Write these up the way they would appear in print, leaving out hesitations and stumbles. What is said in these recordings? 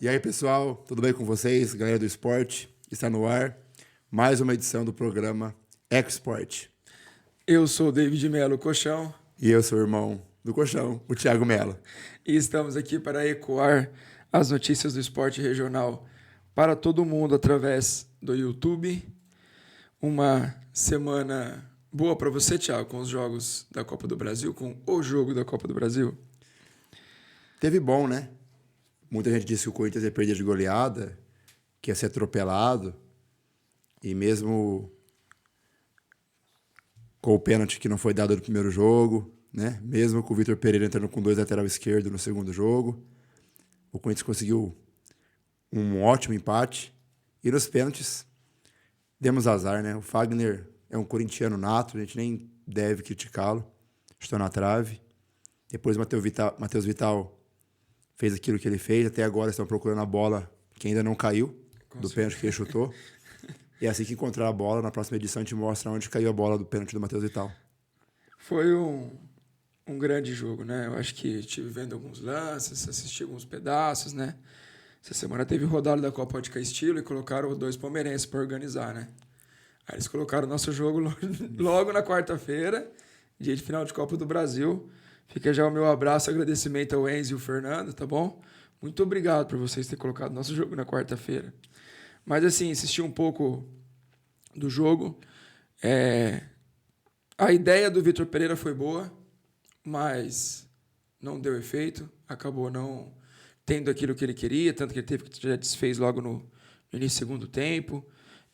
E aí, pessoal, tudo bem com vocês? Galera do esporte, está no ar mais uma edição do programa Export. Eu sou o David Melo Colchão E eu sou o irmão do Colchão, o Thiago Melo. e estamos aqui para ecoar as notícias do esporte regional para todo mundo através do YouTube. Uma semana boa para você, Thiago, com os jogos da Copa do Brasil, com o jogo da Copa do Brasil. Teve bom, né? Muita gente disse que o Corinthians ia perder de goleada, que ia ser atropelado. E mesmo com o pênalti que não foi dado no primeiro jogo, né? Mesmo com o Vitor Pereira entrando com 2 lateral esquerdo no segundo jogo, o Corinthians conseguiu um ótimo empate. E nos pênaltis, demos azar, né? O Fagner é um corintiano nato, a gente nem deve criticá-lo. Estou na trave. Depois o Matheus Vital fez aquilo que ele fez. Até agora estão procurando a bola que ainda não caiu do pênalti que ele chutou. E assim que encontrar a bola, na próxima edição a gente mostra onde caiu a bola do pênalti do Matheus Vital. Foi um grande jogo, né? Eu acho que estive vendo alguns lances, assisti alguns pedaços, né? Essa semana teve rodada da Copa de Estilo e colocaram 2 palmeirenses para organizar, né? Aí eles colocaram o nosso jogo logo na quarta-feira, dia de final de Copa do Brasil. Fica já o meu abraço e agradecimento ao Enzo e ao Fernando, tá bom? Muito obrigado por vocês terem colocado nosso jogo na quarta-feira. Mas, assim, assisti um pouco do jogo. A ideia do Vitor Pereira foi boa, mas não deu efeito. Acabou não tendo aquilo que ele queria, tanto que ele teve que já desfez logo no início do segundo tempo.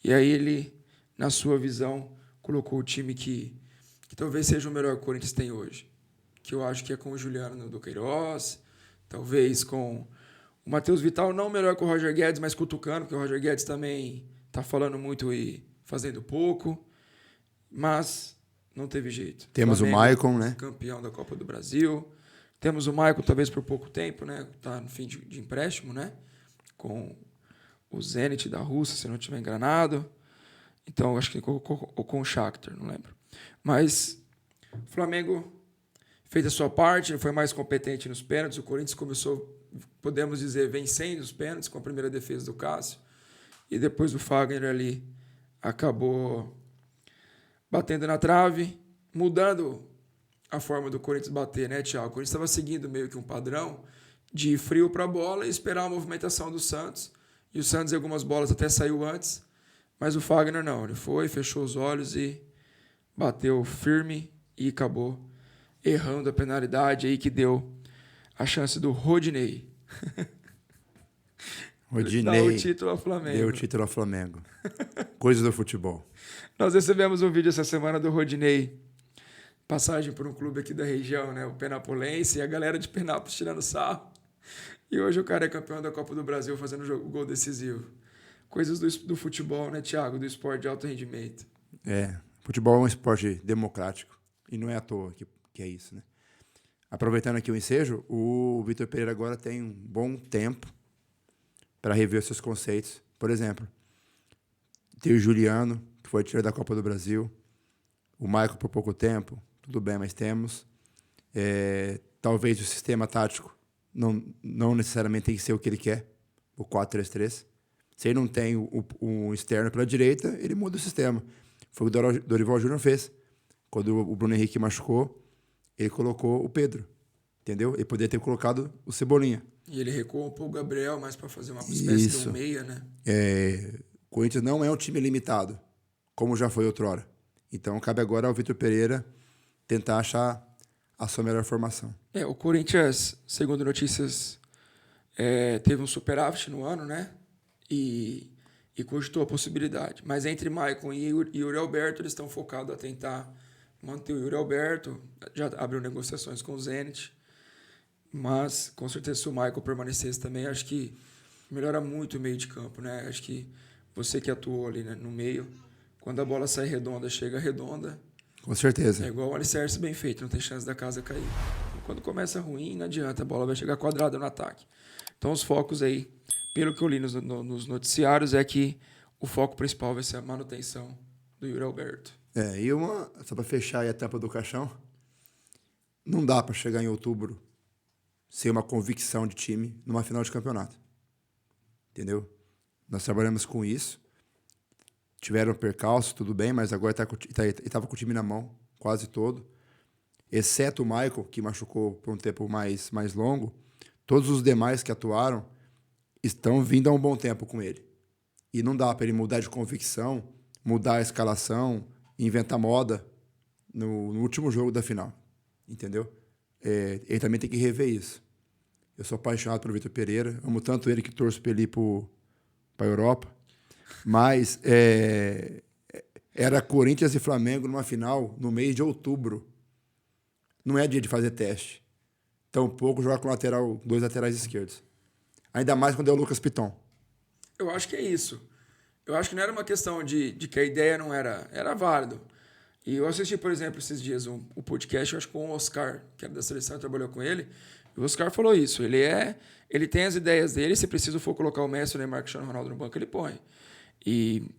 E aí ele, na sua visão, colocou o time que talvez seja o melhor que o Corinthians tem hoje. Que eu acho que é com o Juliano do Queiroz, talvez com o Matheus Vital, não melhor que o Roger Guedes, mas cutucando, porque o Roger Guedes também está falando muito e fazendo pouco, mas não teve jeito. Temos Flamengo, o Maicon, né? Campeão da Copa do Brasil. Temos o Maicon, talvez por pouco tempo, né? Está no fim de empréstimo, né? Com o Zenit da Rússia, se não estiver enganado. Então, acho que com o Shakhtar, não lembro. Mas o Flamengo fez a sua parte, foi mais competente nos pênaltis. O Corinthians começou, podemos dizer, vencendo os pênaltis com a primeira defesa do Cássio. E depois o Fagner ali acabou batendo na trave, mudando a forma do Corinthians bater, né, Thiago? O Corinthians estava seguindo meio que um padrão de ir frio para a bola e esperar a movimentação do Santos. E o Santos, em algumas bolas, até saiu antes. Mas o Fagner não, ele foi, fechou os olhos e bateu firme e acabou errando a penalidade aí que deu a chance do Rodinei. Rodinei dá o título ao Flamengo. deu o título ao Flamengo. Coisas do futebol. Nós recebemos um vídeo essa semana do Rodinei, passagem por um clube aqui da região, né? O Penapolense, e a galera de Penápolis tirando sarro. E hoje o cara é campeão da Copa do Brasil fazendo o gol decisivo. Coisas do futebol, né, Thiago? Do esporte de alto rendimento. Futebol é um esporte democrático. E não é à toa que é isso, né? Aproveitando aqui o ensejo, o Vitor Pereira agora tem um bom tempo para rever os seus conceitos. Por exemplo, tem o Juliano, que foi tirado da Copa do Brasil. O Maicon por pouco tempo. Tudo bem, mas temos. Talvez o sistema tático não necessariamente tem que ser o que ele quer. O 4-3-3. Se ele não tem o externo pela direita, ele muda o sistema. Foi o que o Dorival Júnior fez. Quando o Bruno Henrique machucou, ele colocou o Pedro. Entendeu? Ele poderia ter colocado o Cebolinha. E ele recuou para o Gabriel mais para fazer uma espécie de um meia, né? O Corinthians não é um time limitado, como já foi outrora. Então, cabe agora ao Vitor Pereira tentar achar a sua melhor formação. O Corinthians, segundo notícias, teve um superávit no ano, né? E cogitou a possibilidade. Mas entre Maicon e Yuri Alberto, eles estão focados a tentar manter o Yuri Alberto. Já abriu negociações com o Zenit. Mas, com certeza, se o Maicon permanecesse também, acho que melhora muito o meio de campo, né? Acho que você que atuou ali, né, no meio, quando a bola sai redonda, chega redonda. Com certeza. É igual o alicerce bem feito, não tem chance da casa cair. Quando começa ruim, não adianta, a bola vai chegar quadrada no ataque. Então, os focos aí, pelo que eu li nos noticiários, é que o foco principal vai ser a manutenção do Yuri Alberto. Só para fechar aí a tampa do caixão, não dá para chegar em outubro ser uma convicção de time numa final de campeonato. entendeu? Nós trabalhamos com isso. Tiveram percalço, tudo bem, mas agora estava com o time na mão, quase todo. Exceto o Michael, que machucou por um tempo mais longo, todos os demais que atuaram estão vindo há um bom tempo com ele. E não dá para ele mudar de convicção, mudar a escalação, inventar moda no último jogo da final, entendeu? Ele também tem que rever isso. Eu sou apaixonado pelo Vitor Pereira, amo tanto ele que torço para ele ir para a Europa, mas era Corinthians e Flamengo numa final no mês de outubro. Não é dia de fazer teste. Tampouco jogar com dois laterais esquerdos. Ainda mais quando é o Lucas Piton. Eu acho que é isso. Eu acho que não era uma questão de que a ideia não era válido. E eu assisti, por exemplo, esses dias o podcast, eu acho, com o Oscar, que era da seleção, trabalhou com ele. E o Oscar falou isso. Ele tem as ideias dele. Se preciso for colocar o Messi, o Neymar, o Cristiano Ronaldo no banco, ele põe. E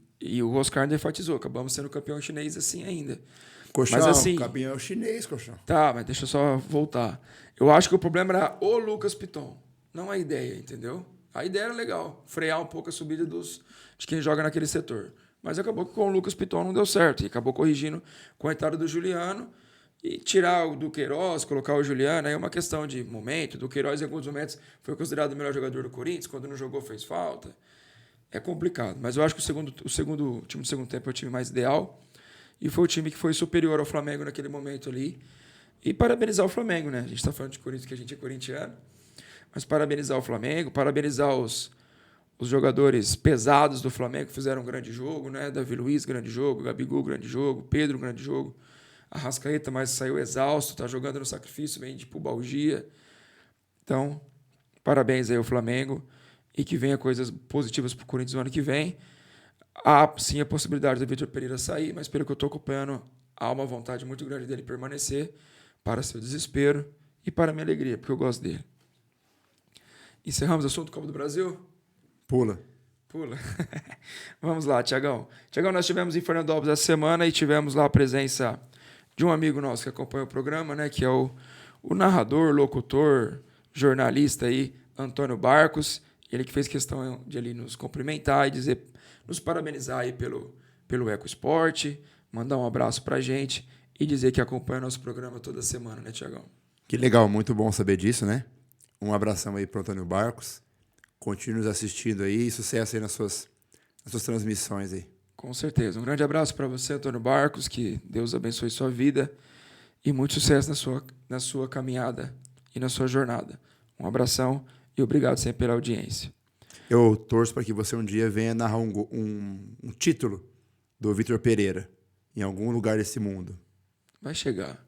o Oscar ainda enfatizou. Acabamos sendo campeão chinês assim ainda. Colchão, mas assim, campeão chinês, Colchão. Tá, mas deixa eu só voltar. Eu acho que o problema era o Lucas Piton, não a ideia, entendeu? A ideia era legal, frear um pouco a subida de quem joga naquele setor. Mas acabou que com o Lucas Piton não deu certo. E acabou corrigindo com a entrada do Juliano e tirar o Duqueiroz, colocar o Juliano. Aí é uma questão de momento. O Duqueiroz, em alguns momentos, foi considerado o melhor jogador do Corinthians. Quando não jogou, fez falta. É complicado. Mas eu acho que o time do segundo tempo é o time mais ideal. E foi o time que foi superior ao Flamengo naquele momento ali. E parabenizar o Flamengo, né? A gente está falando de Corinthians, que a gente é corintiano. Mas parabenizar o Flamengo, parabenizar os jogadores pesados do Flamengo que fizeram um grande jogo, né? Davi Luiz, grande jogo. Gabigol, grande jogo. Pedro, grande jogo. Arrascaeta, mas saiu exausto, está jogando no sacrifício, vem de pubalgia. Então, parabéns aí ao Flamengo. E que venha coisas positivas para o Corinthians no ano que vem. Há, sim, a possibilidade do Vitor Pereira sair, mas pelo que eu estou acompanhando, há uma vontade muito grande dele permanecer, para seu desespero e para minha alegria, porque eu gosto dele. Encerramos o assunto do Copa do Brasil? Pula. Vamos lá, Tiagão. Tiagão, nós tivemos em Fernandópolis essa semana e tivemos lá a presença de um amigo nosso que acompanha o programa, né, que é o narrador, locutor, jornalista aí, Antônio Barcos. Ele que fez questão de ali nos cumprimentar e nos parabenizar aí pelo Eco Esporte, mandar um abraço pra gente e dizer que acompanha nosso programa toda semana, né, Tiagão? Que legal, muito bom saber disso, né? Um abração aí pro Antônio Barcos. Continue nos assistindo aí e sucesso aí nas suas transmissões aí. Com certeza. Um grande abraço para você, Antônio Barcos, que Deus abençoe sua vida e muito sucesso na sua caminhada e na sua jornada. Um abração e obrigado sempre pela audiência. Eu torço para que você um dia venha narrar um título do Vitor Pereira em algum lugar desse mundo. Vai chegar.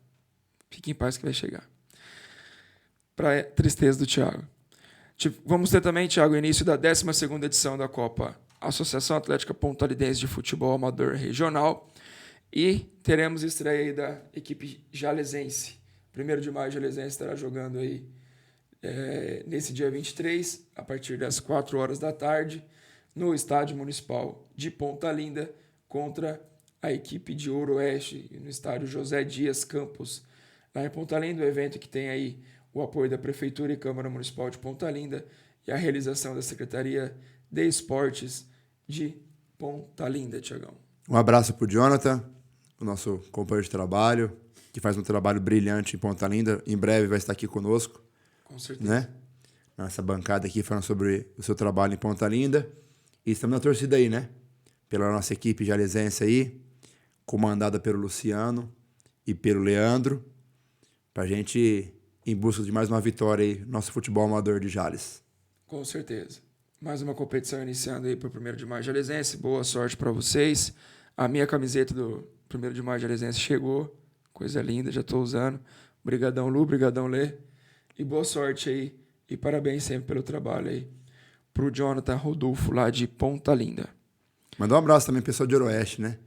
Fique em paz que vai chegar. Para tristeza do Thiago. Vamos ter também, Thiago, o início da 12ª edição da Copa Associação Atlética Pontalidense de Futebol Amador Regional. E teremos estreia aí da equipe jalesense. 1º de maio, Jalesense estará jogando aí nesse dia 23, a partir das 4 horas da tarde, no Estádio Municipal de Ponta Linda, contra a equipe de Ouro-Oeste, no Estádio José Dias Campos, lá em Ponta Linda. O evento que tem aí o apoio da Prefeitura e Câmara Municipal de Ponta Linda e a realização da Secretaria de Esportes de Ponta Linda, Tiagão. Um abraço para o Jonathan, o nosso companheiro de trabalho, que faz um trabalho brilhante em Ponta Linda. Em breve vai estar aqui conosco. Com certeza. Né? Nossa bancada aqui falando sobre o seu trabalho em Ponta Linda. E estamos na torcida aí, né? Pela nossa equipe jalesense aí, comandada pelo Luciano e pelo Leandro, pra gente ir em busca de mais uma vitória aí, nosso futebol amador de Jales. Com certeza. Mais uma competição iniciando aí para o 1º de maio jalesense. Boa sorte para vocês. A minha camiseta do 1º de maio jalesense chegou. Coisa linda, já estou usando. Brigadão, Lu, brigadão, Lê. E boa sorte aí. E parabéns sempre pelo trabalho aí pro Jonathan Rodolfo, lá de Ponta Linda. Mandar um abraço também pro pessoal de Ouro-Oeste, né?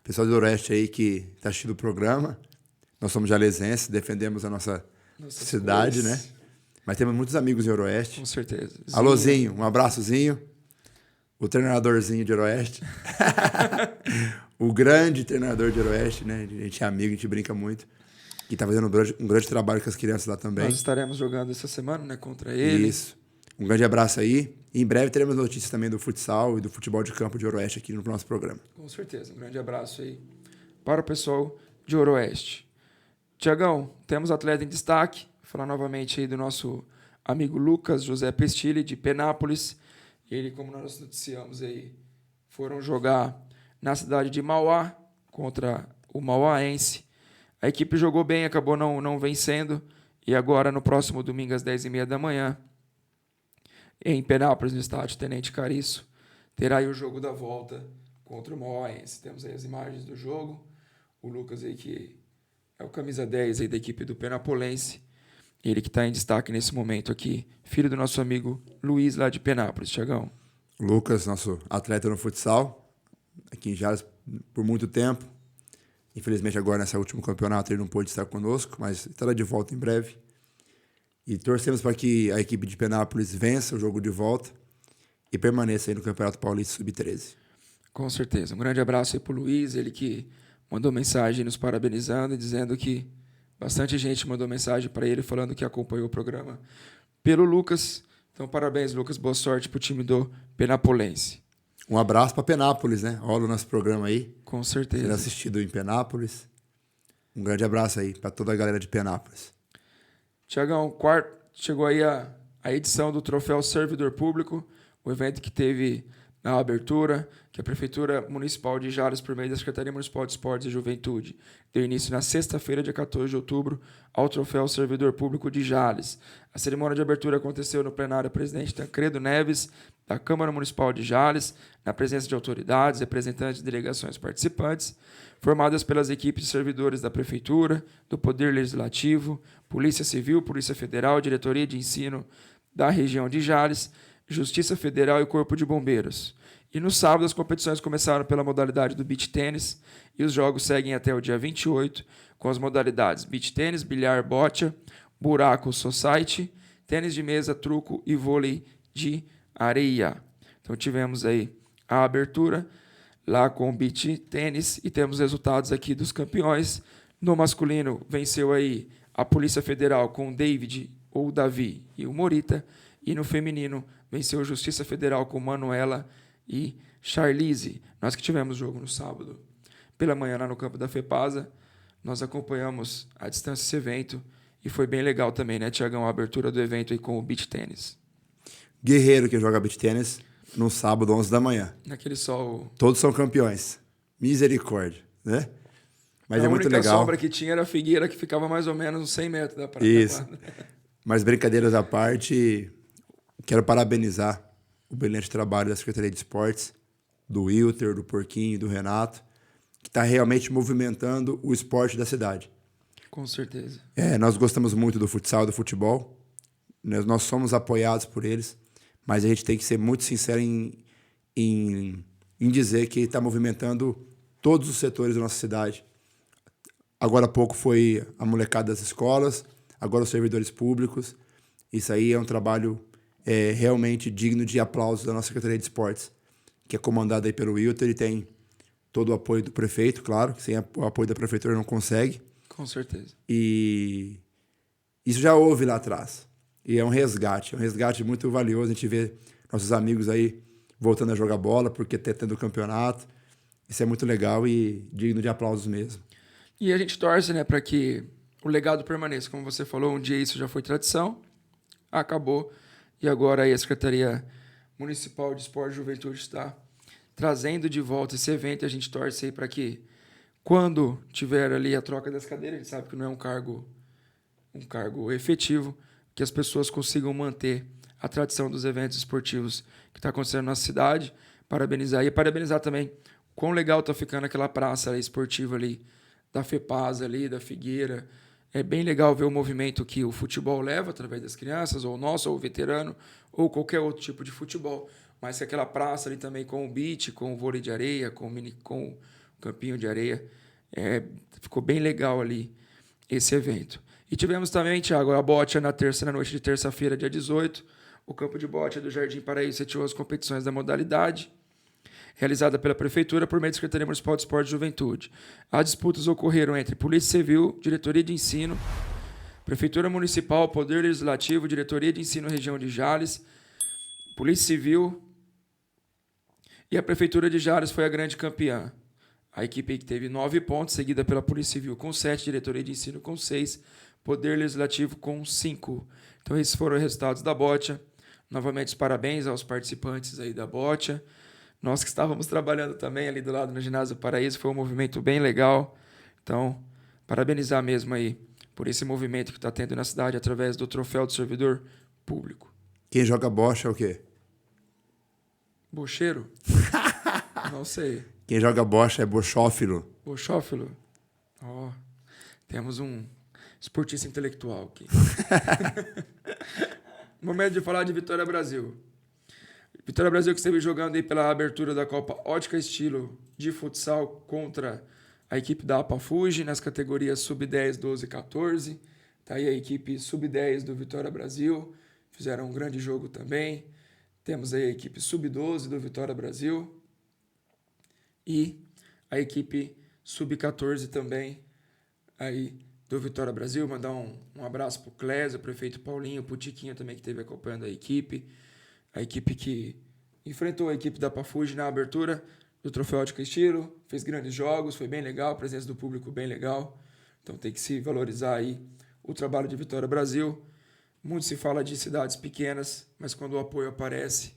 Pessoal de Ouro-Oeste aí que tá assistindo o programa. Nós somos jalesenses, defendemos a nossa cidade, cores, né? Mas temos muitos amigos em Ouro-Oeste. Com certeza. Alôzinho, um abraçozinho. O treinadorzinho de Ouro-Oeste. O grande treinador de Ouro-Oeste, né? A gente é amigo, a gente brinca muito. Que tá fazendo um grande trabalho com as crianças lá também. Nós estaremos jogando essa semana, né? Contra ele. Isso. Um grande abraço aí. E em breve teremos notícias também do futsal e do futebol de campo de Ouro-Oeste aqui no nosso programa. Com certeza. Um grande abraço aí para o pessoal de Ouro-Oeste. Tiagão, temos atleta em destaque. Vou falar novamente aí do nosso amigo Lucas José Pestilli, de Penápolis. Ele, como nós noticiamos aí, foram jogar na cidade de Mauá contra o Mauaense. A equipe jogou bem, acabou não vencendo. E agora, no próximo domingo, às 10h30 da manhã, em Penápolis, no estádio Tenente Cariço, terá aí o jogo da volta contra o Mauaense. Temos aí as imagens do jogo. O Lucas aí, que é o camisa 10 aí da equipe do Penapolense. Ele que está em destaque nesse momento aqui. Filho do nosso amigo Luiz, lá de Penápolis. Tiagão. Lucas, nosso atleta no futsal, aqui em Jales por muito tempo. Infelizmente agora nesse último campeonato ele não pôde estar conosco, mas estará de volta em breve. E torcemos para que a equipe de Penápolis vença o jogo de volta e permaneça aí no Campeonato Paulista Sub-13. Com certeza. Um grande abraço aí para o Luiz, ele que mandou mensagem nos parabenizando e dizendo que bastante gente mandou mensagem para ele falando que acompanhou o programa pelo Lucas. Então, parabéns, Lucas. Boa sorte para o time do Penapolense. Um abraço para Penápolis, né? Olha o nosso programa aí. Com certeza. Sendo assistido em Penápolis. Um grande abraço aí para toda a galera de Penápolis. Tiagão, chegou aí a edição do Troféu Servidor Público, o evento que teve na abertura, que a Prefeitura Municipal de Jales, por meio da Secretaria Municipal de Esportes e Juventude, deu início na sexta-feira, dia 14 de outubro, ao Troféu Servidor Público de Jales. A cerimônia de abertura aconteceu no plenário presidente Tancredo Neves, da Câmara Municipal de Jales, na presença de autoridades, representantes de delegações participantes, formadas pelas equipes de servidores da Prefeitura, do Poder Legislativo, Polícia Civil, Polícia Federal, Diretoria de Ensino da região de Jales, Justiça Federal e Corpo de Bombeiros. E no sábado as competições começaram pela modalidade do beach tênis e os jogos seguem até o dia 28 com as modalidades beach tênis, bilhar, boccia, buraco, society, tênis de mesa, truco e vôlei de areia. Então tivemos aí a abertura lá com o beach tênis e temos resultados aqui dos campeões. No masculino venceu aí a Polícia Federal com o David ou Davi e o Morita. E no feminino venceu a Justiça Federal com Manuela e Charlize. Nós que tivemos jogo no sábado pela manhã lá no campo da FEPASA, nós acompanhamos à distância esse evento e foi bem legal também, né, Tiagão? A abertura do evento aí com o beach tênis. Guerreiro que joga beach tênis no sábado, 11 da manhã. Naquele sol... Todos são campeões. Misericórdia, né? Mas é muito legal. A única sombra que tinha era a figueira, que ficava mais ou menos uns 100 metros da praia. Isso. Mas brincadeiras à parte, quero parabenizar o brilhante trabalho da Secretaria de Esportes, do Wilter, do Porquinho, do Renato, que está realmente movimentando o esporte da cidade. Com certeza. Nós gostamos muito do futsal e do futebol, nós somos apoiados por eles, mas a gente tem que ser muito sincero em dizer que está movimentando todos os setores da nossa cidade. Agora há pouco foi a molecada das escolas, agora os servidores públicos. Isso aí é um trabalho realmente digno de aplauso da nossa Secretaria de Esportes, que é comandada aí pelo Wilter e tem todo o apoio do prefeito, claro, que sem o apoio da prefeitura não consegue. Com certeza. E isso já houve lá atrás. E é um resgate muito valioso. A gente vê nossos amigos aí voltando a jogar bola, porque está tendo campeonato. Isso é muito legal e digno de aplausos mesmo. E a gente torce, né, para que o legado permaneça. Como você falou, um dia isso já foi tradição, acabou, e agora aí a Secretaria Municipal de Esporte e Juventude está trazendo de volta esse evento, e a gente torce aí para que, quando tiver ali a troca das cadeiras, a gente sabe que não é um cargo efetivo, que as pessoas consigam manter a tradição dos eventos esportivos que está acontecendo na cidade, parabenizar também quão legal está ficando aquela praça esportiva ali, da FEPASA ali, da Figueira. É bem legal ver o movimento que o futebol leva através das crianças, ou o nosso, ou o veterano, ou qualquer outro tipo de futebol. Mas que aquela praça ali também com o beach, com o vôlei de areia, com o campinho de areia, ficou bem legal ali esse evento. E tivemos também, Thiago, a boccia na noite de terça-feira, dia 18. O campo de boccia do Jardim Paraíso sediou as competições da modalidade, realizada pela Prefeitura por meio da Secretaria Municipal de Esporte e Juventude. As disputas ocorreram entre Polícia Civil, Diretoria de Ensino, Prefeitura Municipal, Poder Legislativo, Diretoria de Ensino Região de Jales, Polícia Civil e a Prefeitura de Jales foi a grande campeã. A equipe que teve 9 pontos, seguida pela Polícia Civil com 7, Diretoria de Ensino com 6, Poder Legislativo com 5. Então esses foram os resultados da bocha. Novamente os parabéns aos participantes aí da bocha. Nós que estávamos trabalhando também ali do lado no Ginásio Paraíso, foi um movimento bem legal. Então, parabenizar mesmo aí por esse movimento que está tendo na cidade através do Troféu do Servidor Público. Quem joga bocha é o quê? Bocheiro? Não sei. Quem joga bocha é bochófilo. Bochófilo? Ó, temos um esportista intelectual aqui. Momento de falar de Vitória Brasil. Vitória Brasil que esteve jogando aí pela abertura da Copa Ótica Estilo de futsal contra a equipe da APA Fuji nas categorias sub-10, 12 e 14. Tá aí a equipe sub-10 do Vitória Brasil. Fizeram um grande jogo também. Temos aí a equipe sub-12 do Vitória Brasil. E a equipe sub-14 também aí do Vitória Brasil. Mandar um abraço pro Clésio, o prefeito Paulinho, pro Tiquinho também que esteve acompanhando a equipe. A equipe que enfrentou a equipe da Pafuji na abertura do Troféu Ótica Estilo, fez grandes jogos, foi bem legal, a presença do público bem legal. Então tem que se valorizar aí o trabalho de Vitória Brasil. Muito se fala de cidades pequenas, mas quando o apoio aparece,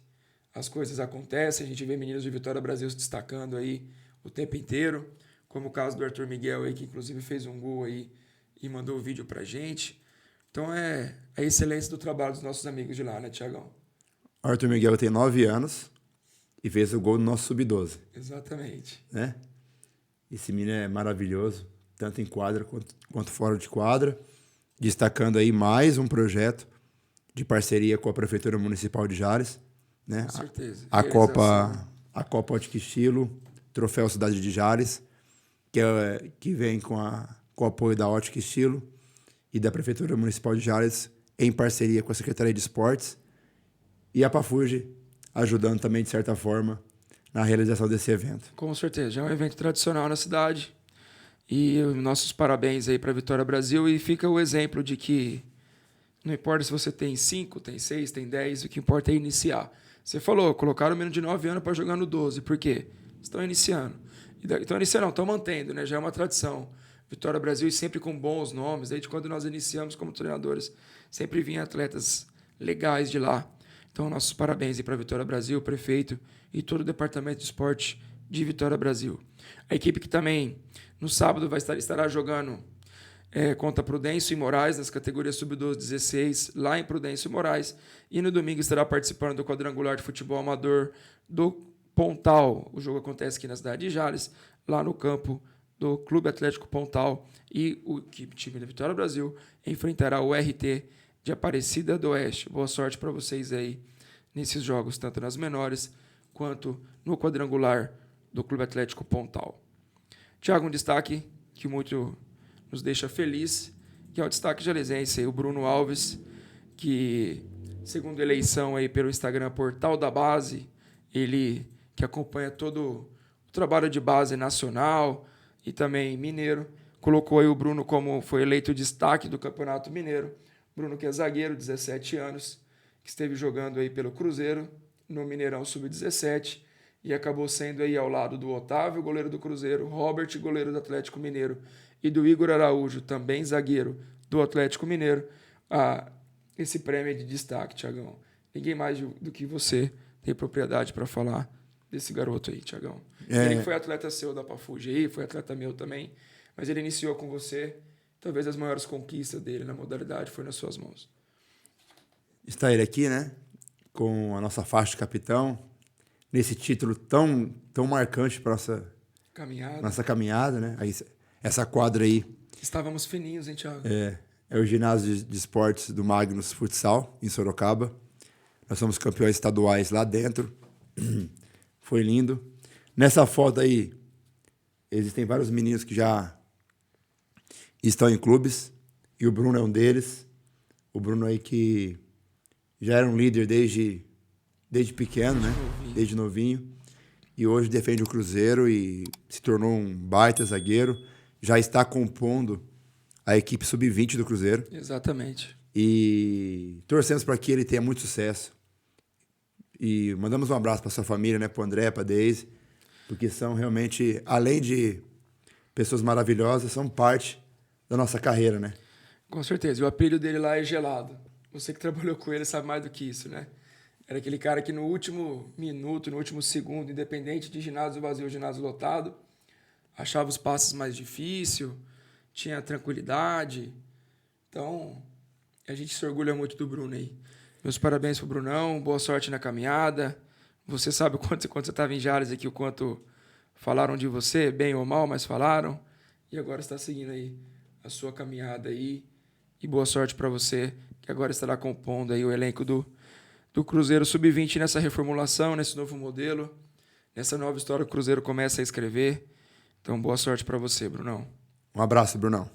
as coisas acontecem. A gente vê meninos de Vitória Brasil se destacando aí o tempo inteiro, como o caso do Arthur Miguel aí, que inclusive fez um gol aí e mandou o vídeo pra gente. Então é a excelência do trabalho dos nossos amigos de lá, né, Tiagão? Arthur Miguel tem 9 anos e fez o gol do nosso sub-12. Exatamente. Né? Esse menino é maravilhoso, tanto em quadra quanto fora de quadra. Destacando aí mais um projeto de parceria com a Prefeitura Municipal de Jales. Né? Com certeza. A Copa Ótica Estilo, Troféu Cidade de Jales, que vem com o apoio da Ótica Estilo e da Prefeitura Municipal de Jales, em parceria com a Secretaria de Esportes. E a Pafuji ajudando também, de certa forma, na realização desse evento. Com certeza, já é um evento tradicional na cidade. E nossos parabéns aí para a Vitória Brasil. E fica o exemplo de que não importa se você tem 5, tem 6, tem 10, o que importa é iniciar. Você falou, colocaram o menino de 9 anos para jogar no 12. Por quê? Estão iniciando. Estão mantendo, né? Já é uma tradição. Vitória Brasil sempre com bons nomes. Desde quando nós iniciamos como treinadores, sempre vinham atletas legais de lá. Então, nossos parabéns aí para a Vitória Brasil, o prefeito e todo o departamento de esporte de Vitória Brasil. A equipe que também, no sábado, estará jogando contra Prudêncio e Moraes, nas categorias sub-12 16, lá em Prudêncio e Moraes. E no domingo estará participando do quadrangular de futebol amador do Pontal. O jogo acontece aqui na cidade de Jales, lá no campo do Clube Atlético Pontal. E o time da Vitória Brasil enfrentará o RT de Aparecida do Oeste. Boa sorte para vocês aí nesses jogos, tanto nas menores quanto no quadrangular do Clube Atlético Pontal. Tiago, um destaque que muito nos deixa feliz, que é o destaque jalesense, o Bruno Alves, que, segundo eleição aí pelo Instagram Portal da Base, ele que acompanha todo o trabalho de base nacional e também mineiro, colocou aí o Bruno como foi eleito destaque do Campeonato Mineiro. Bruno, que é zagueiro, 17 anos, que esteve jogando aí pelo Cruzeiro, no Mineirão Sub-17, e acabou sendo aí ao lado do Otávio, goleiro do Cruzeiro, Robert, goleiro do Atlético Mineiro, e do Igor Araújo, também zagueiro do Atlético Mineiro, esse prêmio de destaque, Tiagão. Ninguém mais do que você tem propriedade para falar desse garoto aí, Tiagão. Ele que foi atleta seu da Pafuji aí, foi atleta meu também, mas ele iniciou com você. Talvez as maiores conquistas dele na modalidade foi nas suas mãos. Está ele aqui, né? Com a nossa faixa de capitão, nesse título tão marcante para nossa caminhada, né? Aí, essa quadra aí. Estávamos fininhos, hein, Thiago? É o ginásio de esportes do Magnus Futsal, em Sorocaba. Nós somos campeões estaduais lá dentro. Foi lindo. Nessa foto aí, existem vários meninos que já estão em clubes, e o Bruno é um deles. O Bruno aí que já era um líder desde pequeno, né? Desde novinho. E hoje defende o Cruzeiro e se tornou um baita zagueiro. Já está compondo a equipe sub-20 do Cruzeiro. Exatamente. E torcemos para que ele tenha muito sucesso. E mandamos um abraço para sua família, né? Para o André, para a Deise, porque são realmente, além de pessoas maravilhosas, são parte da nossa carreira, né? Com certeza. E o apelido dele lá é Gelado. Você que trabalhou com ele sabe mais do que isso, né? Era aquele cara que no último minuto, no último segundo, independente de ginásio vazio ou ginásio lotado, achava os passes mais difíceis, tinha tranquilidade. Então, a gente se orgulha muito do Bruno aí. Meus parabéns pro Brunão, boa sorte na caminhada. Você sabe o quanto, quando você estava em Jales aqui, o quanto falaram de você, bem ou mal, mas falaram. E agora está seguindo aí a sua caminhada aí. E boa sorte para você, que agora estará compondo aí o elenco do Cruzeiro Sub-20 nessa reformulação, nesse novo modelo, nessa nova história que o Cruzeiro começa a escrever. Então, boa sorte para você, Brunão. Um abraço, Brunão.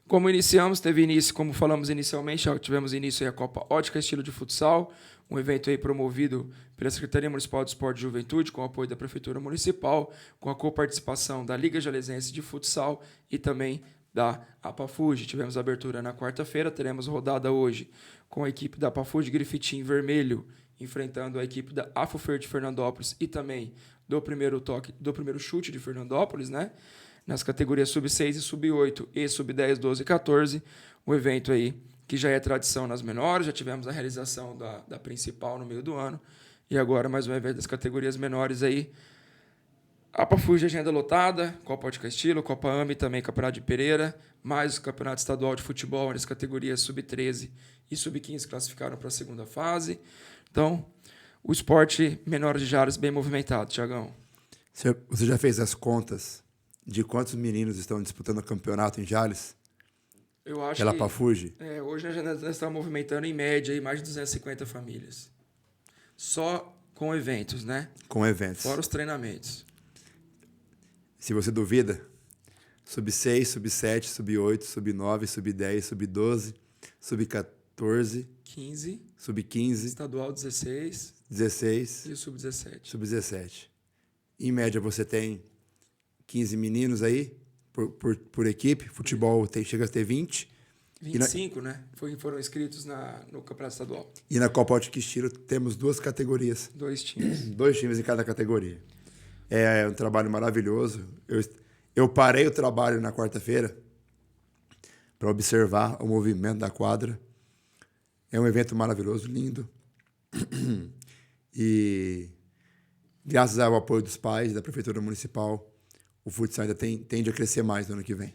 Como iniciamos, teve início, como falamos inicialmente, já tivemos início aí a Copa Ótica Estilo de Futsal, um evento aí promovido pela Secretaria Municipal de Esporte e Juventude, com o apoio da Prefeitura Municipal, com a coparticipação da Liga Jalesense de Futsal e também da Apafuji. Tivemos abertura na quarta-feira, teremos rodada hoje com a equipe da Apafuji Grifitim Vermelho, enfrentando a equipe da Afofer de Fernandópolis e também do primeiro chute de Fernandópolis, né? Nas categorias sub-6 e sub-8 e sub-10, 12 e 14, um evento aí que já é tradição nas menores, já tivemos a realização da principal no meio do ano, e agora mais um evento das categorias menores aí. Apafuji, agenda lotada, Copa Ótica Estilo, Copa AME, também Campeonato de Pereira, mais o Campeonato Estadual de Futebol, nas categorias sub-13 e sub-15 classificaram para a segunda fase. Então, o esporte menor de Jales bem movimentado, Thiagão. Você já fez as contas de quantos meninos estão disputando o campeonato em Jales? Eu acho pela que Apafuji? Hoje nós estamos movimentando em média aí mais de 250 famílias. Só com eventos, né? Com eventos. Fora os treinamentos. Se você duvida, sub-6, sub-7, sub-8, sub-9, sub-10, sub-12, sub-14, 15, sub-15, estadual 16 16 e o sub-17. sub-17. Em média, você tem 15 meninos aí por equipe. Futebol chega a ter 20. 25, né? Foram inscritos no Campeonato Estadual. E na Copa Ótica Estilo temos 2 categorias. 2 times. 2 times em cada categoria. É um trabalho maravilhoso. Eu parei o trabalho na quarta-feira para observar o movimento da quadra. É um evento maravilhoso, lindo. E graças ao apoio dos pais, da Prefeitura Municipal, o futsal ainda tende a crescer mais no ano que vem.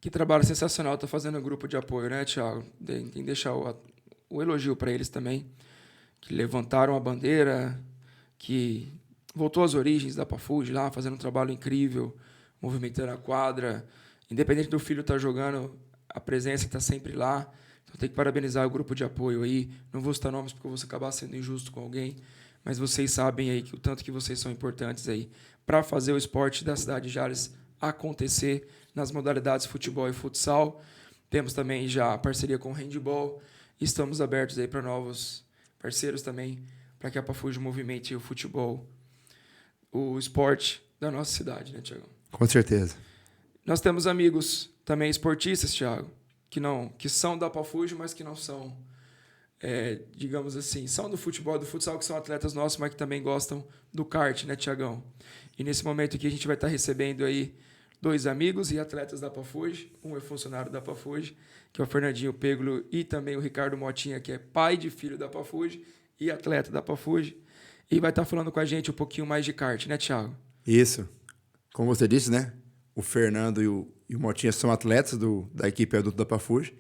Que trabalho sensacional está fazendo o grupo de apoio, né, Thiago? Tem que deixar o elogio para eles também, que levantaram a bandeira, que voltou às origens da Apafuji lá, fazendo um trabalho incrível, movimentando a quadra. Independente do filho estar jogando, a presença está sempre lá. Então tem que parabenizar o grupo de apoio aí. Não vou citar nomes porque eu vou acabar sendo injusto com alguém, mas vocês sabem aí que o tanto que vocês são importantes aí para fazer o esporte da cidade de Jales acontecer nas modalidades futebol e futsal. Temos também já a parceria com o handball. Estamos abertos aí para novos parceiros também, para que a Apafuji movimente o futebol, o esporte da nossa cidade, né, Thiago? Com certeza. Nós temos amigos também esportistas, Thiago, que são da Apafuji, mas que não são, digamos assim, são do futebol, do futsal, que são atletas nossos, mas que também gostam do kart, né, Thiagão? E nesse momento aqui a gente vai estar recebendo aí 2 amigos e atletas da Apafuji. Um é funcionário da Apafuji, que é o Fernandinho Peglo, e também o Ricardo Motinha, que é pai de filho da Apafuji e atleta da Apafuji. E vai estar falando com a gente um pouquinho mais de kart, né, Thiago? Isso. Como você disse, né? O Fernando e o Motinha são atletas da equipe adulta da Apafuji,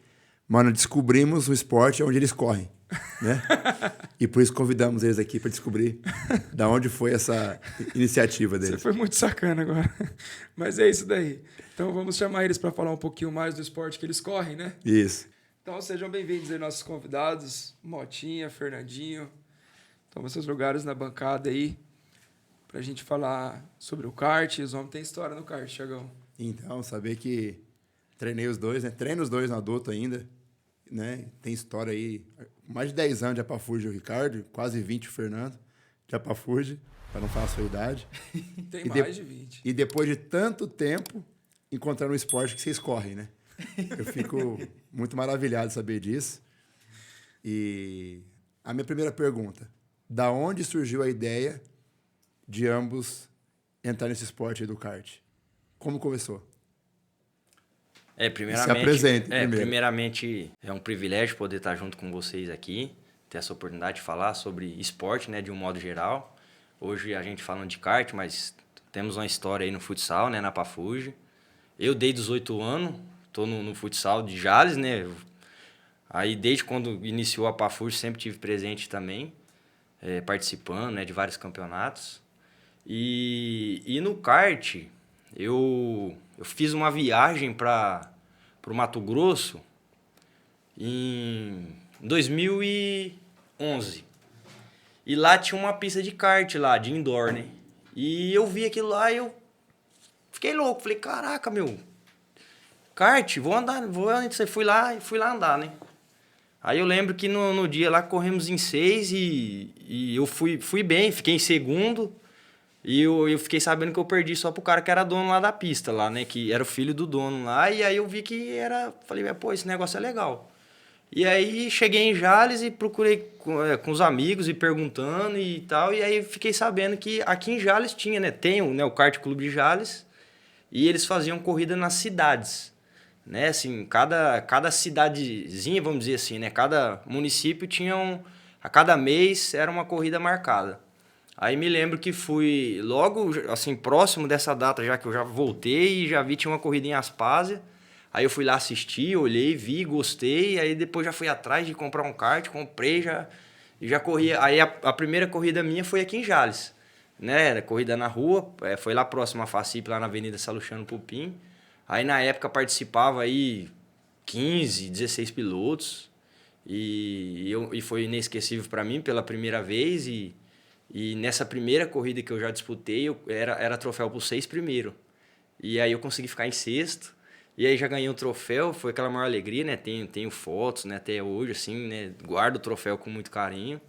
mas nós descobrimos o esporte onde eles correm, né? E por isso convidamos eles aqui para descobrir da onde foi essa iniciativa deles. Você foi muito sacana agora. Mas é isso daí. Então vamos chamar eles para falar um pouquinho mais do esporte que eles correm, né? Isso. Então sejam bem-vindos aí, nossos convidados, Motinha, Fernandinho. Toma seus lugares na bancada aí, pra gente falar sobre o kart. Os homens têm história no kart, Thiagão. Então, saber que treinei os dois, né? Treino os dois no adulto ainda, né? Tem história aí, mais de 10 anos de Apafuji o Ricardo, quase 20 o Fernando de Apafuji, para não falar a sua idade. Tem mais de 20. E depois de tanto tempo, encontrando um esporte que vocês correm, né? Eu fico muito maravilhado de saber disso. E a minha primeira pergunta, da onde surgiu a ideia de ambos entrar nesse esporte aí do kart? Como começou? Primeiramente, se apresente primeiro. Primeiramente, é um privilégio poder estar junto com vocês aqui, ter essa oportunidade de falar sobre esporte, né, de um modo geral. Hoje a gente falando de kart, mas temos uma história aí no futsal, né, na Pafurge. Eu, desde os 8 anos, estou no futsal de Jales, né? Aí, desde quando iniciou a Pafurge, sempre tive presente também, participando, né, de vários campeonatos. E no kart, eu fiz uma viagem para o Mato Grosso em 2011. E lá tinha uma pista de kart lá, de indoor, né? E eu vi aquilo lá e eu fiquei louco. Falei, caraca, meu, kart, vou andar. Fui lá andar, né? Aí eu lembro que no dia lá corremos em 6 e eu fui bem, fiquei em segundo. E eu fiquei sabendo que eu perdi só pro cara que era dono lá da pista, lá, né? Que era o filho do dono lá. E aí eu vi que era... Falei, pô, esse negócio é legal. E aí cheguei em Jales e procurei com os amigos e perguntando e tal. E aí fiquei sabendo que aqui em Jales tinha, né? Tem o Kart Clube de Jales. E eles faziam corrida nas cidades. Né? Assim, cada cidadezinha, vamos dizer assim, né? Cada município tinha a cada mês era uma corrida marcada. Aí me lembro que fui logo, assim, próximo dessa data, já que eu já voltei e já vi tinha uma corrida em Aspásia. Aí eu fui lá assistir, olhei, vi, gostei. Aí depois já fui atrás de comprar um kart, comprei, já corri. Aí a primeira corrida minha foi aqui em Jales, né? Era corrida na rua, foi lá próximo à Facip, lá na Avenida Salustiano Pupim. Aí na época participava aí 15, 16 pilotos. E foi inesquecível para mim pela primeira vez. E nessa primeira corrida que eu já disputei, era troféu para os 6 primeiros. E aí eu consegui ficar em sexto. E aí já ganhei um troféu, foi aquela maior alegria, né? Tenho fotos, né? Até hoje, assim, né? Guardo o troféu com muito carinho.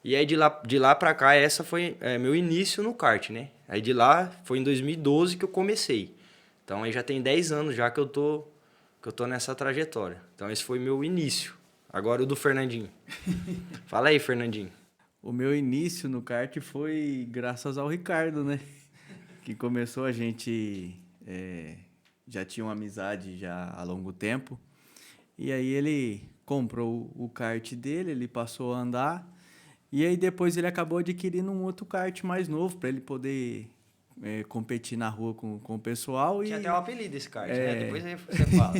E aí de lá pra cá, essa foi meu início no kart, né? Aí de lá, foi em 2012 que eu comecei. Então aí já tem 10 anos já que eu tô nessa trajetória. Então esse foi meu início. Agora o do Fernandinho. Fala aí, Fernandinho. O meu início no kart foi graças ao Ricardo, né? Que começou, a gente já tinha uma amizade já há longo tempo. E aí ele comprou o kart dele, ele passou a andar. E aí depois ele acabou adquirindo um outro kart mais novo para ele poder competir na rua com o pessoal. Tinha até um apelido esse kart, né? Depois aí você fala.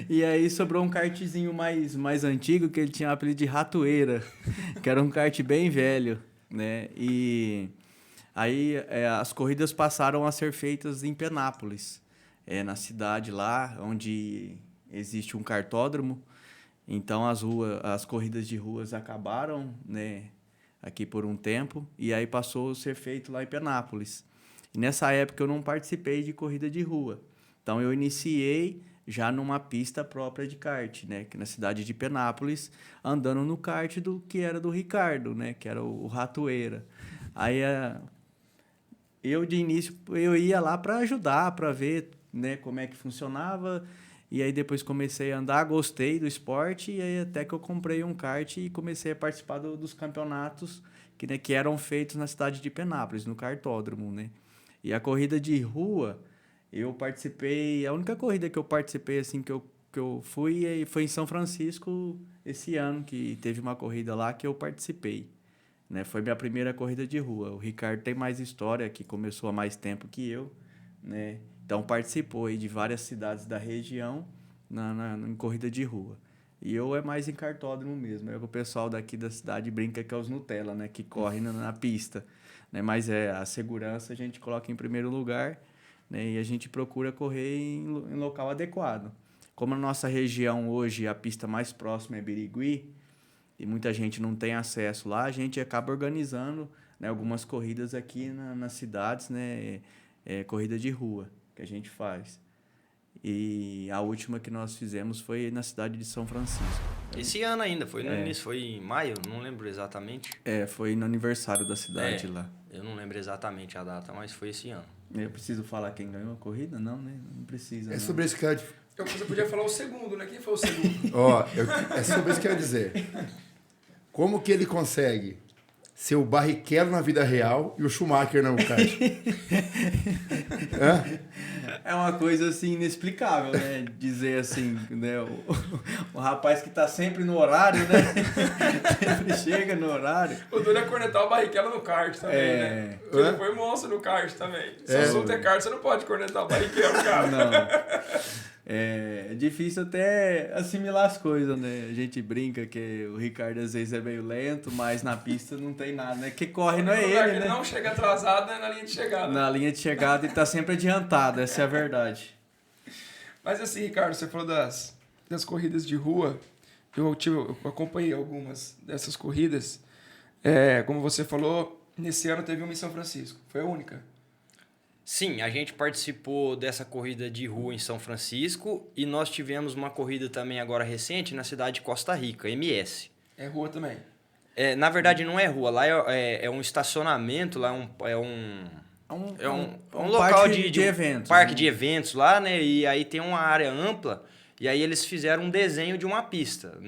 E aí sobrou um kartzinho mais antigo, que ele tinha o apelido de Ratoeira, que era um kart bem velho, né? E aí as corridas passaram a ser feitas em Penápolis, na cidade lá, onde existe um kartódromo. Então as corridas de ruas acabaram, né, aqui por um tempo, e aí passou a ser feito lá em Penápolis. E nessa época eu não participei de corrida de rua. Então eu iniciei já numa pista própria de kart, né, que na cidade de Penápolis, andando no kart que era do Ricardo, né, que era o Ratoeira. Aí eu de início eu ia lá para ajudar, para ver, né, como é que funcionava. E aí depois comecei a andar, gostei do esporte, e aí até que eu comprei um kart e comecei a participar dos campeonatos que eram feitos na cidade de Penápolis, no kartódromo, né? E a corrida de rua, eu participei... A única corrida que eu participei, assim, que eu fui foi em São Francisco esse ano, que teve uma corrida lá que eu participei, né? Foi minha primeira corrida de rua. O Ricardo tem mais história, que começou há mais tempo que eu, né? Então participou aí de várias cidades da região em corrida de rua. E eu mais em kartódromo mesmo. O pessoal daqui da cidade brinca que é os Nutella, né? Que correm na pista, né? Mas a segurança a gente coloca em primeiro lugar, né? E a gente procura correr em local adequado. Como a nossa região hoje, a pista mais próxima é Birigui, e muita gente não tem acesso lá, a gente acaba organizando, né, algumas corridas aqui nas cidades, né? Corrida de rua que a gente faz. E a última que nós fizemos foi na cidade de São Francisco. Esse ano ainda, foi no início, foi em maio, não lembro exatamente. Foi no aniversário da cidade lá. Eu não lembro exatamente a data, mas foi esse ano. Eu preciso falar quem ganhou a corrida? Não, né? Não precisa. É sobre isso que eu... Você podia falar o segundo, né? Quem foi o segundo? É sobre isso que eu ia dizer. Como que ele consegue ser o Barrichello na vida real e o Schumacher no kart? Hã? É uma coisa assim inexplicável, né? Dizer assim, né? O rapaz que tá sempre no horário, né? Sempre chega no horário. O duro é cornetar o Barrichello no kart também, né? Porque ele foi monstro no kart também. Se o assunto é kart, você não pode cornetar o Barrichello, cara. Não. É difícil até assimilar as coisas, né? A gente brinca que o Ricardo às vezes é meio lento, mas na pista não tem nada, né? Que corre não é ele, né? Não chega atrasado, né? Na linha de chegada. Na linha de chegada ele tá sempre adiantado, essa é a verdade. Mas assim, Ricardo, você falou das corridas de rua. Eu acompanhei algumas dessas corridas. Como você falou, nesse ano teve uma em São Francisco. Foi a única. Sim, a gente participou dessa corrida de rua em São Francisco e nós tivemos uma corrida também agora recente na cidade de Costa Rica, MS. É rua também? Na verdade, não é rua, lá é um estacionamento, lá é um local de eventos. Parque né? de eventos lá, né? E aí tem uma área ampla e aí eles fizeram um desenho de uma pista.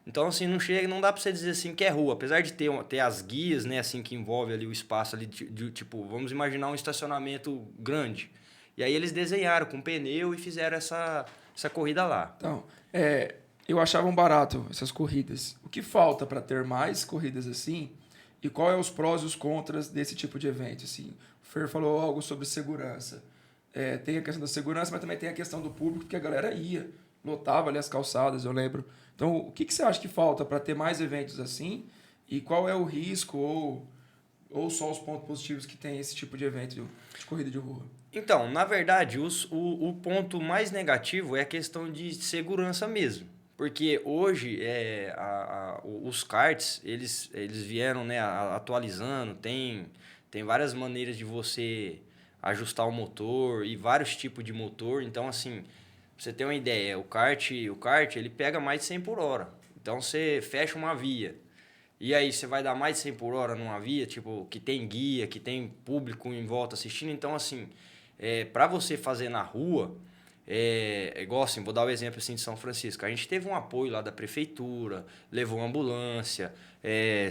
Então, assim, não dá pra você dizer assim que é rua. Apesar de ter as guias, né, assim, que envolve ali o espaço ali, tipo, vamos imaginar um estacionamento grande. E aí eles desenharam com pneu e fizeram essa corrida lá. Então, eu achava um barato essas corridas. O que falta para ter mais corridas assim? E qual é os prós e os contras desse tipo de evento? Assim, o Fer falou algo sobre segurança. Tem a questão da segurança, mas também tem a questão do público, porque a galera ia, lotava ali as calçadas, eu lembro. Então, o que você acha que falta para ter mais eventos assim? E qual é o risco ou só os pontos positivos que tem esse tipo de evento de corrida de rua? Então, na verdade, o ponto mais negativo é a questão de segurança mesmo. Porque hoje os karts, eles vieram, né, atualizando, tem várias maneiras de você ajustar o motor e vários tipos de motor. Então, assim, pra você ter uma ideia, o kart ele pega mais de 100 por hora. Então, você fecha uma via. E aí, você vai dar mais de 100 por hora numa via, tipo, que tem guia, que tem público em volta assistindo. Então, assim, para você fazer na rua, igual assim, vou dar o exemplo assim de São Francisco. A gente teve um apoio lá da prefeitura, levou ambulância,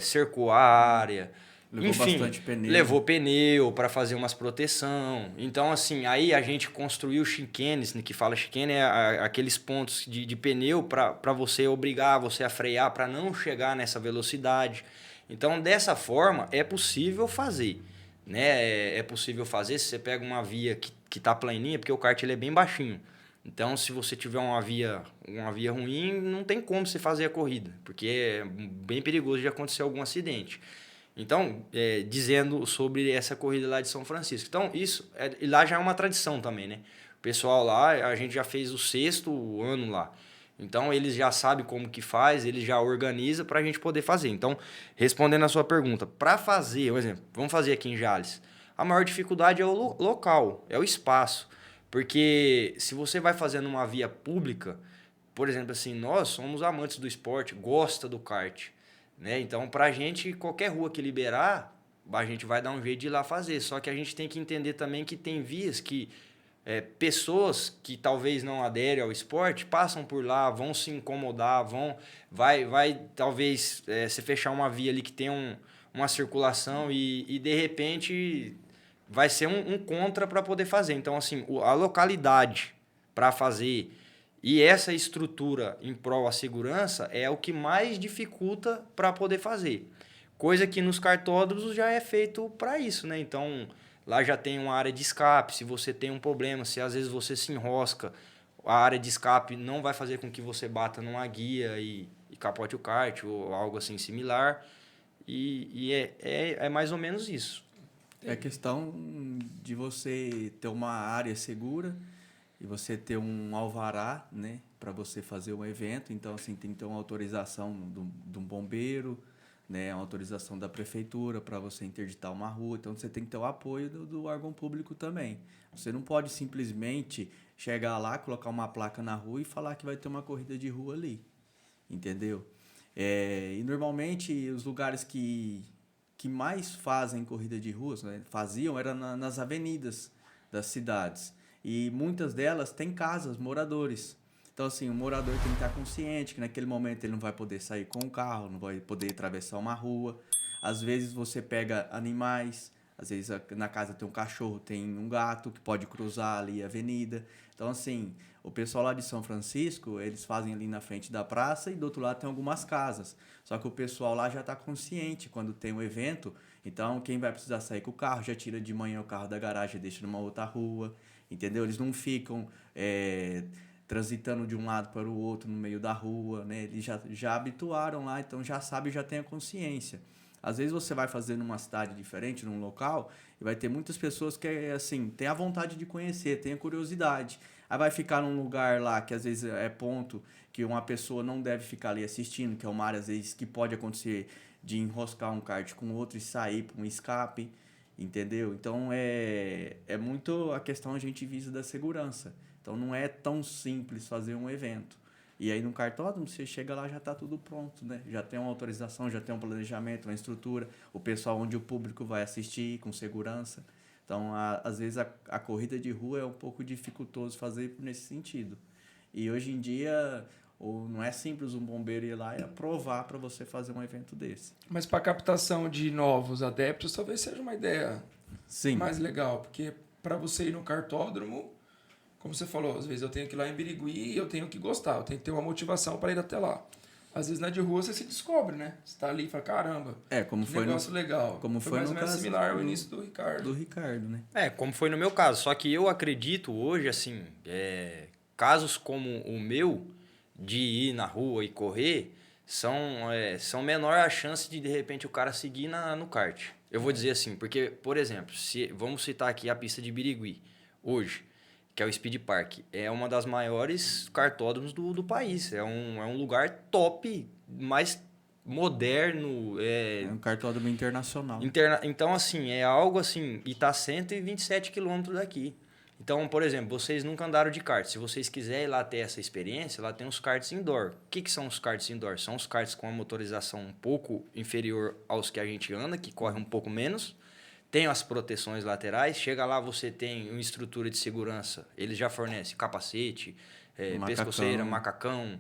cercou a área. Levou bastante pneu. Levou pneu para fazer umas proteção. Então, assim, aí a gente construiu chicanes, que fala chicane aqueles pontos de pneu para você obrigar você a frear para não chegar nessa velocidade. Então, dessa forma, é possível fazer. Né? É possível fazer se você pega uma via que tá planinha, porque o kart ele é bem baixinho. Então, se você tiver uma via ruim, não tem como você fazer a corrida, porque é bem perigoso de acontecer algum acidente. Então, dizendo sobre essa corrida lá de São Francisco. Então, e lá já é uma tradição também, né? O pessoal lá, a gente já fez o 6º ano lá. Então, eles já sabem como que faz, eles já organizam para a gente poder fazer. Então, respondendo a sua pergunta, para fazer, por exemplo, vamos fazer aqui em Jales, a maior dificuldade é o local, é o espaço. Porque se você vai fazer numa via pública, por exemplo, assim, nós somos amantes do esporte, gosta do kart. Né? Então, para a gente, qualquer rua que liberar, a gente vai dar um jeito de ir lá fazer. Só que a gente tem que entender também que tem vias que pessoas que talvez não aderem ao esporte passam por lá, vão se incomodar, vai talvez se fechar uma via ali que tem uma circulação e de repente vai ser um contra para poder fazer. Então, assim, a localidade para fazer e essa estrutura em prol à segurança é o que mais dificulta para poder fazer. Coisa que nos cartódromos já é feito para isso, né? Então, lá já tem uma área de escape. Se você tem um problema, se às vezes você se enrosca, a área de escape não vai fazer com que você bata numa guia e capote o kart ou algo assim similar. E é mais ou menos isso. É questão de você ter uma área segura e você ter um alvará, né, para você fazer um evento. Então, assim, tem que ter uma autorização de um bombeiro, né, uma autorização da prefeitura para você interditar uma rua. Então, você tem que ter o apoio do órgão público também. Você não pode simplesmente chegar lá, colocar uma placa na rua e falar que vai ter uma corrida de rua ali, entendeu? E, normalmente, os lugares que mais fazem corrida de ruas, né, faziam, era nas avenidas das cidades. E muitas delas têm casas, moradores. Então, assim, o morador tem que estar consciente que naquele momento ele não vai poder sair com o carro, não vai poder atravessar uma rua. Às vezes você pega animais, às vezes na casa tem um cachorro, tem um gato que pode cruzar ali a avenida. Então, assim, o pessoal lá de São Francisco, eles fazem ali na frente da praça e do outro lado tem algumas casas. Só que o pessoal lá já está consciente quando tem um evento. Então, quem vai precisar sair com o carro, já tira de manhã o carro da garagem e deixa numa outra rua, entendeu? Eles não ficam transitando de um lado para o outro no meio da rua, né? Eles já habituaram lá, então já sabe, já tem a consciência. Às vezes você vai fazer numa cidade diferente, num local, e vai ter muitas pessoas que, assim, tem a vontade de conhecer, tem a curiosidade. Aí vai ficar num lugar lá que às vezes é ponto que uma pessoa não deve ficar ali assistindo, que é uma área, às vezes, que pode acontecer de enroscar um kart com outro e sair para um escape, entendeu? Então, é muito a questão a gente visa da segurança. Então, não é tão simples fazer um evento. E aí no kartódromo você chega lá, já está tudo pronto, né? Já tem uma autorização, já tem um planejamento, uma estrutura, o pessoal onde o público vai assistir com segurança. Então, às vezes a corrida de rua é um pouco dificultoso fazer nesse sentido. E hoje em dia não é simples um bombeiro ir lá e aprovar para você fazer um evento desse. Mas para captação de novos adeptos, talvez seja uma ideia mais legal, porque para você ir no kartódromo, como você falou, às vezes eu tenho que ir lá em Birigui e eu tenho que gostar, eu tenho que ter uma motivação para ir até lá. Às vezes na de rua você se descobre, né? Você tá ali e fala, caramba, como que foi negócio legal. Como foi mais no ou menos caso similar ao início do Ricardo. Do Ricardo, né? Como foi no meu caso. Só que eu acredito hoje, assim, casos como o meu, de ir na rua e correr, são menor a chance de repente, o cara seguir no kart. Eu vou dizer assim, porque, por exemplo, vamos citar aqui a pista de Birigui, hoje, que é o Speed Park. É uma das maiores kartódromos do país. É um lugar top, mais moderno. É um kartódromo internacional. Então, assim, é algo assim... E está 127 quilômetros daqui. Então, por exemplo, vocês nunca andaram de kart. Se vocês quiserem ir lá ter essa experiência, lá tem os karts indoor. O que são os karts indoor? São os karts com a motorização um pouco inferior aos que a gente anda, que corre um pouco menos. Tem as proteções laterais. Chega lá, você tem uma estrutura de segurança. Eles já fornecem capacete, pescoceira, macacão,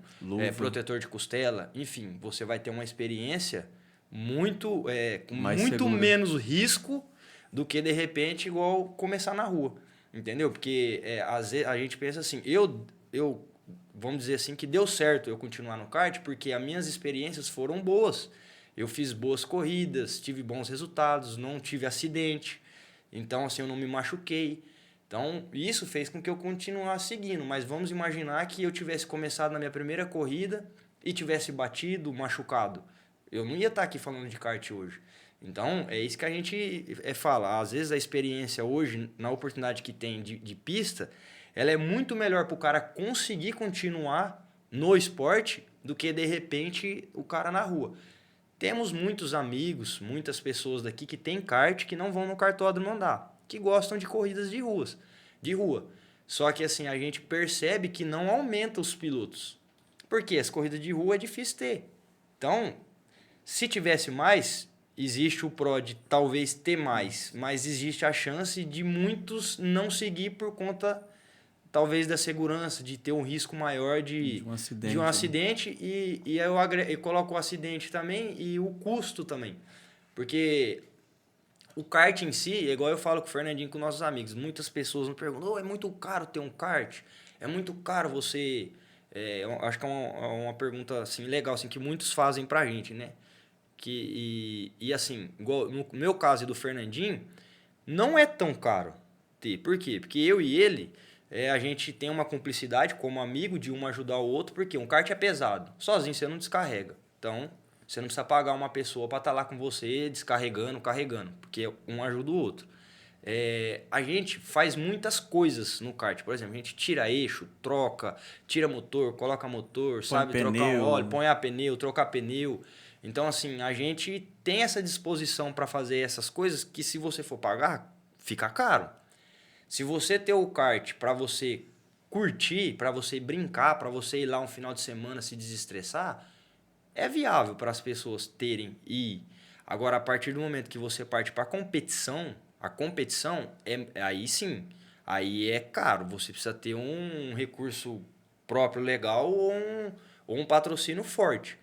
protetor de costela. Enfim, você vai ter uma experiência com muito menos risco do que, de repente, igual começar na rua. Entendeu? Porque às vezes a gente pensa assim, vamos dizer assim, que deu certo eu continuar no kart porque as minhas experiências foram boas. Eu fiz boas corridas, tive bons resultados, não tive acidente. Então, assim, eu não me machuquei. Então, isso fez com que eu continuasse seguindo. Mas vamos imaginar que eu tivesse começado na minha primeira corrida e tivesse batido, machucado. Eu não ia estar aqui falando de kart hoje. Então, é isso que a gente fala. Às vezes, a experiência hoje, na oportunidade que tem de pista, ela é muito melhor para o cara conseguir continuar no esporte do que, de repente, o cara na rua. Temos muitos amigos, muitas pessoas daqui que tem kart que não vão no kartódromo andar, que gostam de corridas de rua. Só que assim, a gente percebe que não aumenta os pilotos. Porque as corridas de rua é difícil ter. Então, se tivesse mais, existe o pró de talvez ter mais, mas existe a chance de muitos não seguir por conta talvez da segurança, de ter um risco maior de um acidente e eu coloco o acidente também e o custo também. Porque o kart em si, é igual eu falo com o Fernandinho, com nossos amigos, muitas pessoas me perguntam, é muito caro ter um kart? É muito caro você... eu acho que é uma pergunta assim, legal assim, que muitos fazem pra gente, né? E assim, igual no meu caso e do Fernandinho, não é tão caro ter. Por quê? Porque eu e ele... a gente tem uma cumplicidade como amigo de um ajudar o outro, porque um kart é pesado. Sozinho você não descarrega. Então, você não precisa pagar uma pessoa para estar lá com você, descarregando, carregando, porque um ajuda o outro. A gente faz muitas coisas no kart. Por exemplo, a gente tira eixo, troca, tira motor, coloca motor, trocar óleo, põe pneu, trocar pneu. Então, assim, a gente tem essa disposição para fazer essas coisas que, se você for pagar, fica caro. Se você ter o kart para você curtir, para você brincar, para você ir lá um final de semana se desestressar, é viável para as pessoas terem e agora, a partir do momento que você parte para a competição aí sim, aí é caro. Você precisa ter um recurso próprio legal ou um patrocínio forte.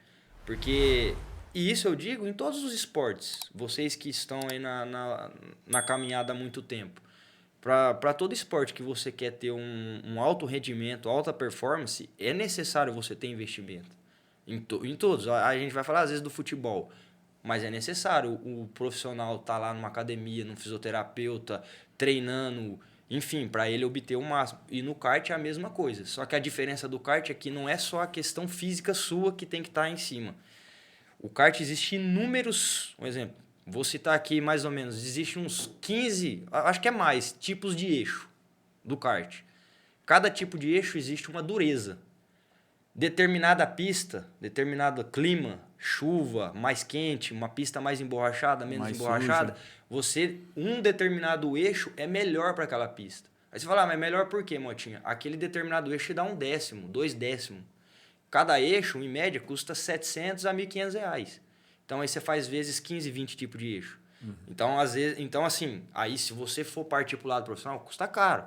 Porque E isso eu digo em todos os esportes. Vocês que estão aí na caminhada há muito tempo. Para todo esporte que você quer ter um alto rendimento, alta performance, é necessário você ter investimento. Em todos. A gente vai falar às vezes do futebol, mas é necessário o profissional estar lá numa academia, num fisioterapeuta, treinando, enfim, para ele obter o máximo. E no kart é a mesma coisa. Só que a diferença do kart é que não é só a questão física sua que tem que estar em cima. O kart existe inúmeros, um exemplo, vou citar aqui mais ou menos, existe uns 15, acho que é mais, tipos de eixo do kart. Cada tipo de eixo existe uma dureza. Determinada pista, determinado clima, chuva, mais quente, uma pista mais emborrachada, menos Mais emborrachada, suja. um determinado eixo é melhor para aquela pista. Aí você fala, mas é melhor por quê, Motinha? Aquele determinado eixo te dá 1/10, 2/10. Cada eixo, em média, custa R$700 a R$1.500. Então, aí você faz vezes 15, 20 tipos de eixo. Então, às vezes, assim, aí se você for partir para o lado profissional, custa caro.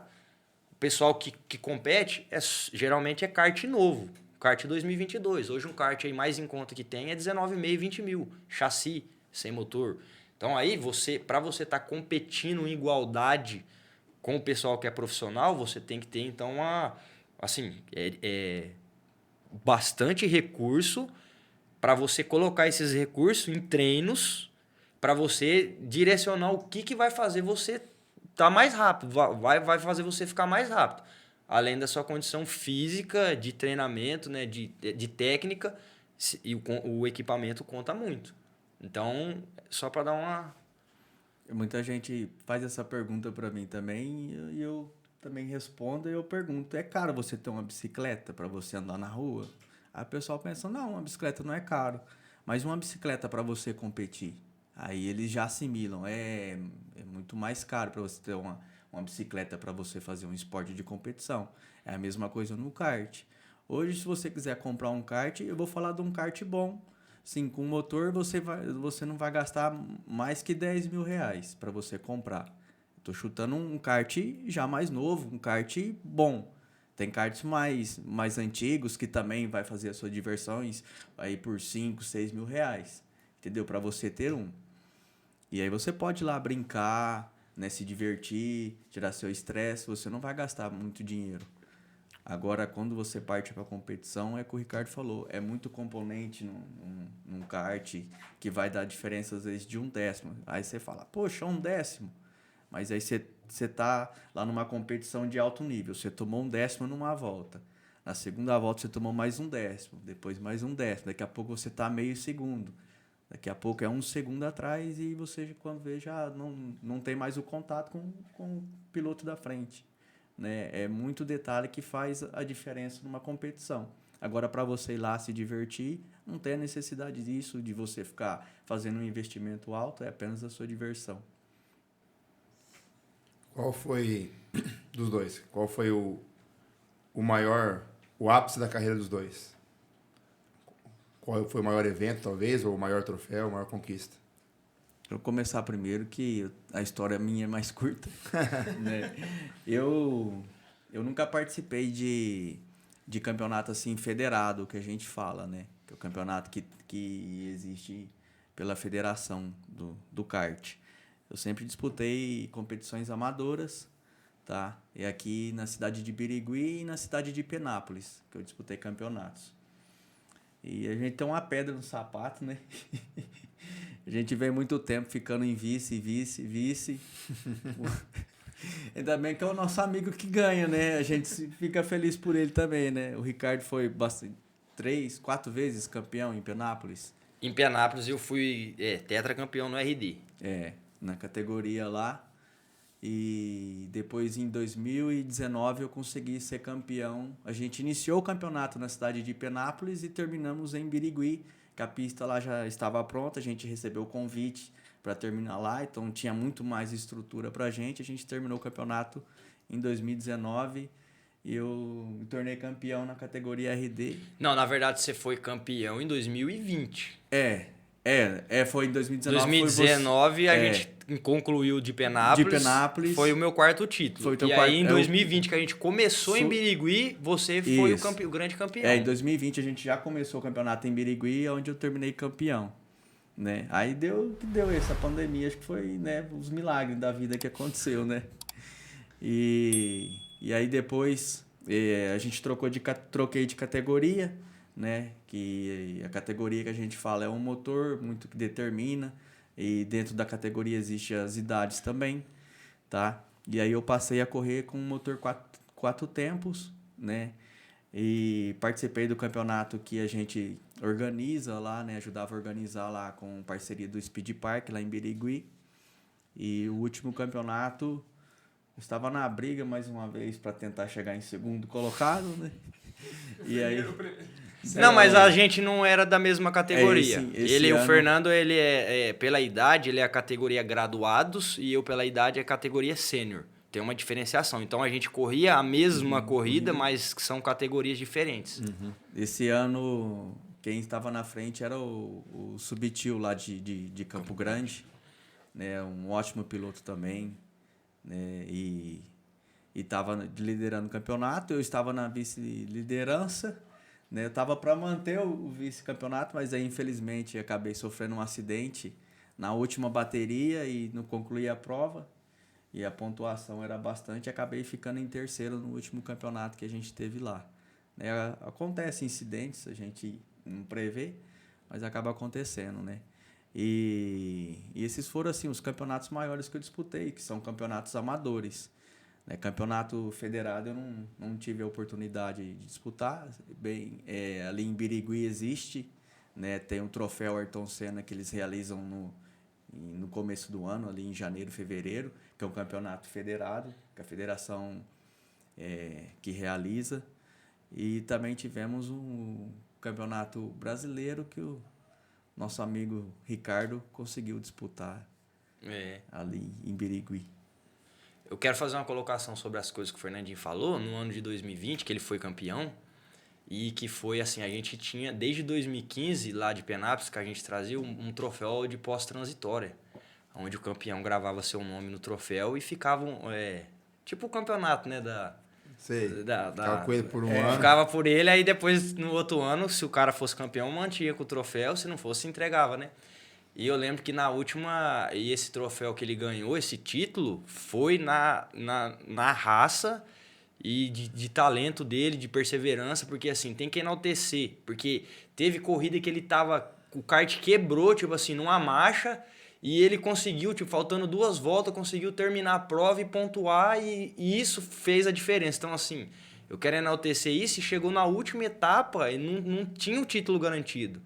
O pessoal que compete, geralmente é kart novo. Kart 2022. Hoje um kart aí mais em conta que tem é R$19.500, R$20.000. Chassi, sem motor. Então, aí, para você estar competindo em igualdade com o pessoal que é profissional, você tem que ter, então, bastante recurso para você colocar esses recursos em treinos para você direcionar o que vai fazer você estar mais rápido, vai fazer você ficar mais rápido. Além da sua condição física, de treinamento, né, de técnica, e o equipamento conta muito. Então, só para dar uma... Muita gente faz essa pergunta para mim também e eu também respondo e eu pergunto, é caro você ter uma bicicleta para você andar na rua? Aí o pessoal pensa, não, uma bicicleta não é caro, mas uma bicicleta para você competir, aí eles já assimilam, é muito mais caro para você ter uma bicicleta para você fazer um esporte de competição. É a mesma coisa no kart. Hoje, se você quiser comprar um kart, eu vou falar de um kart bom. Sim, com motor você não vai gastar mais que R$10.000 para você comprar. Estou chutando um kart já mais novo, um kart bom. Tem karts mais antigos que também vai fazer as suas diversões aí por R$5.000, R$6.000. Entendeu? Para você ter um. E aí você pode ir lá brincar, né, se divertir, tirar seu estresse, você não vai gastar muito dinheiro. Agora, quando você parte para a competição, é o que o Ricardo falou, é muito componente num kart que vai dar diferença, às vezes, de 1/10. Aí você fala, poxa, 1/10. Mas aí você tá lá numa competição de alto nível, você tomou 1/10 numa volta. Na segunda volta, você tomou mais 1/10, depois mais 1/10. Daqui a pouco você tá meio segundo. Daqui a pouco é 1 segundo atrás e você, quando vê, já não tem mais o contato com o piloto da frente. Né? É muito detalhe que faz a diferença numa competição. Agora, para você ir lá se divertir, não tem a necessidade disso, de você ficar fazendo um investimento alto, é apenas a sua diversão. Qual foi, dos dois, qual foi o ápice da carreira dos dois? Qual foi o maior evento, talvez, ou o maior troféu, a maior conquista? Eu vou começar primeiro, que a história minha é mais curta. Né? Eu nunca participei de campeonato assim federado, que a gente fala, né? Que é o campeonato que existe pela federação do kart. Eu sempre disputei competições amadoras, tá? E aqui na cidade de Birigui e na cidade de Penápolis, que eu disputei campeonatos. E a gente tem uma pedra no sapato, né? A gente vem muito tempo ficando em vice. Ainda bem que é o nosso amigo que ganha, né? A gente fica feliz por ele também, né? O Ricardo foi 3, 4 vezes campeão em Penápolis. Em Penápolis eu fui tetracampeão no RD. Na categoria lá. E depois, em 2019, eu consegui ser campeão. A gente iniciou o campeonato na cidade de Penápolis e terminamos em Birigui, que a pista lá já estava pronta. A gente recebeu o convite para terminar lá, então tinha muito mais estrutura para a gente. A gente terminou o campeonato em 2019 e eu me tornei campeão na categoria RD. Não, na verdade você foi campeão em 2020. Foi em 2019. 2019 a gente concluiu de Penápolis. Foi o meu quarto título. Aí em 2020 que a gente começou em Birigui, você foi o grande campeão. Em 2020 a gente já começou o campeonato em Birigui, onde eu terminei campeão. né? Aí deu essa pandemia, acho que foi, né, os milagres da vida que aconteceu, né? E aí depois a gente troquei de categoria, né? Que a categoria que a gente fala é um motor muito que determina, e dentro da categoria existem as idades também, tá? E aí eu passei a correr com um motor quatro tempos, né? E participei do campeonato que a gente organiza lá, né? Ajudava a organizar lá com parceria do Speed Park lá em Birigui. E o último campeonato eu estava na briga mais uma vez para tentar chegar em segundo colocado, né? E aí Não, mas a gente não era da mesma categoria. esse O ano- Fernando, ele pela idade, ele é a categoria graduados e eu pela idade é a categoria sênior. Tem uma diferenciação. Então a gente corria a mesma corrida, mas são categorias diferentes. Esse ano, quem estava na frente era o Subtil lá de Campo Grande, né? Um ótimo piloto também, né? E estava liderando o campeonato, eu estava na vice-liderança, né? Eu estava para manter o vice-campeonato, mas aí infelizmente acabei sofrendo um acidente na última bateria e não concluí a prova. E a pontuação era bastante, acabei ficando em terceiro no último campeonato que a gente teve lá. Né? Acontece incidentes, a gente não prevê, mas acaba acontecendo, né? E esses foram, assim, os campeonatos maiores que eu disputei, que são campeonatos amadores. Né? Campeonato federado eu não tive a oportunidade de disputar. Bem, ali em Birigui existe, né? Tem um troféu Ayrton Senna que eles realizam no começo do ano, ali em janeiro, fevereiro, que é um campeonato federado, que a federação que realiza. E também tivemos um campeonato brasileiro que o nosso amigo Ricardo conseguiu disputar ali em Birigui. Eu quero fazer uma colocação sobre as coisas que o Fernandinho falou. No ano de 2020, que ele foi campeão, e que foi assim, a gente tinha, desde 2015, lá de Penápolis, que a gente trazia um troféu de pós-transitória, onde o campeão gravava seu nome no troféu e ficavam, tipo o campeonato, né, Sei. Ficava com ele por um ano. ficava por ele, aí depois, no outro ano, se o cara fosse campeão, mantinha com o troféu, se não fosse, entregava, né? E eu lembro que na última, e esse troféu que ele ganhou, esse título, foi na raça e de talento dele, de perseverança, porque assim, tem que enaltecer, porque teve corrida que ele tava, o kart quebrou, tipo assim, numa marcha, e ele conseguiu, tipo, faltando 2 voltas, conseguiu terminar a prova e pontuar, e isso fez a diferença. Então, assim, eu quero enaltecer isso, e chegou na última etapa e não tinha o título garantido.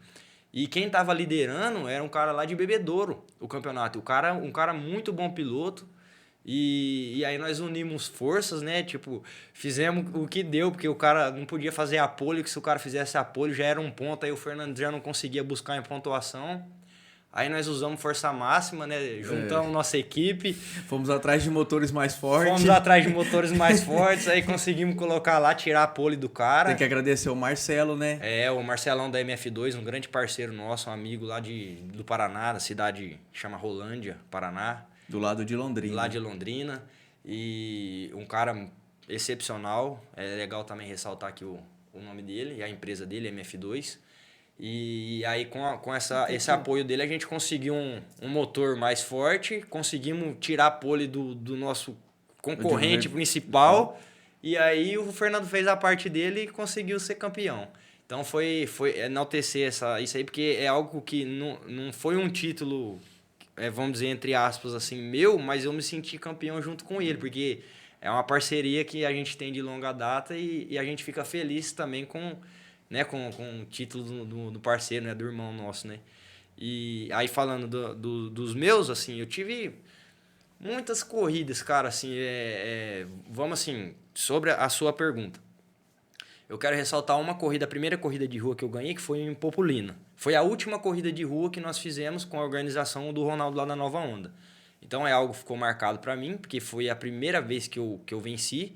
E quem estava liderando era um cara lá de Bebedouro, o campeonato. Um cara muito bom piloto. E aí nós unimos forças, né? Tipo, fizemos o que deu, porque o cara não podia fazer a pole, que se o cara fizesse a pole já era um ponto, aí o Fernando já não conseguia buscar em pontuação. Aí nós usamos força máxima, né? Juntamos nossa equipe. Fomos atrás de motores mais fortes. Fomos atrás de motores mais fortes, aí conseguimos colocar lá, tirar a pole do cara. Tem que agradecer o Marcelo, né? O Marcelão da MF2, um grande parceiro nosso, um amigo lá do Paraná, da cidade que chama Rolândia, Paraná. Do lado de Londrina. Lá de Londrina. E um cara excepcional. É legal também ressaltar aqui o nome dele e a empresa dele, MF2. E aí, com esse apoio dele, a gente conseguiu um motor mais forte, conseguimos tirar a pole do nosso concorrente principal, e aí o Fernando fez a parte dele e conseguiu ser campeão. Então, foi enaltecer isso aí, porque é algo que não foi um título, vamos dizer, entre aspas, assim, meu, mas eu me senti campeão junto com ele, porque é uma parceria que a gente tem de longa data e a gente fica feliz também com o título do parceiro, né, do irmão nosso, né? E aí falando dos meus, assim, eu tive muitas corridas, cara, assim, vamos assim, sobre a sua pergunta. Eu quero ressaltar uma corrida, a primeira corrida de rua que eu ganhei, que foi em Populina. Foi a última corrida de rua que nós fizemos com a organização do Ronaldo lá da Nova Onda. Então é algo que ficou marcado para mim, porque foi a primeira vez que eu venci,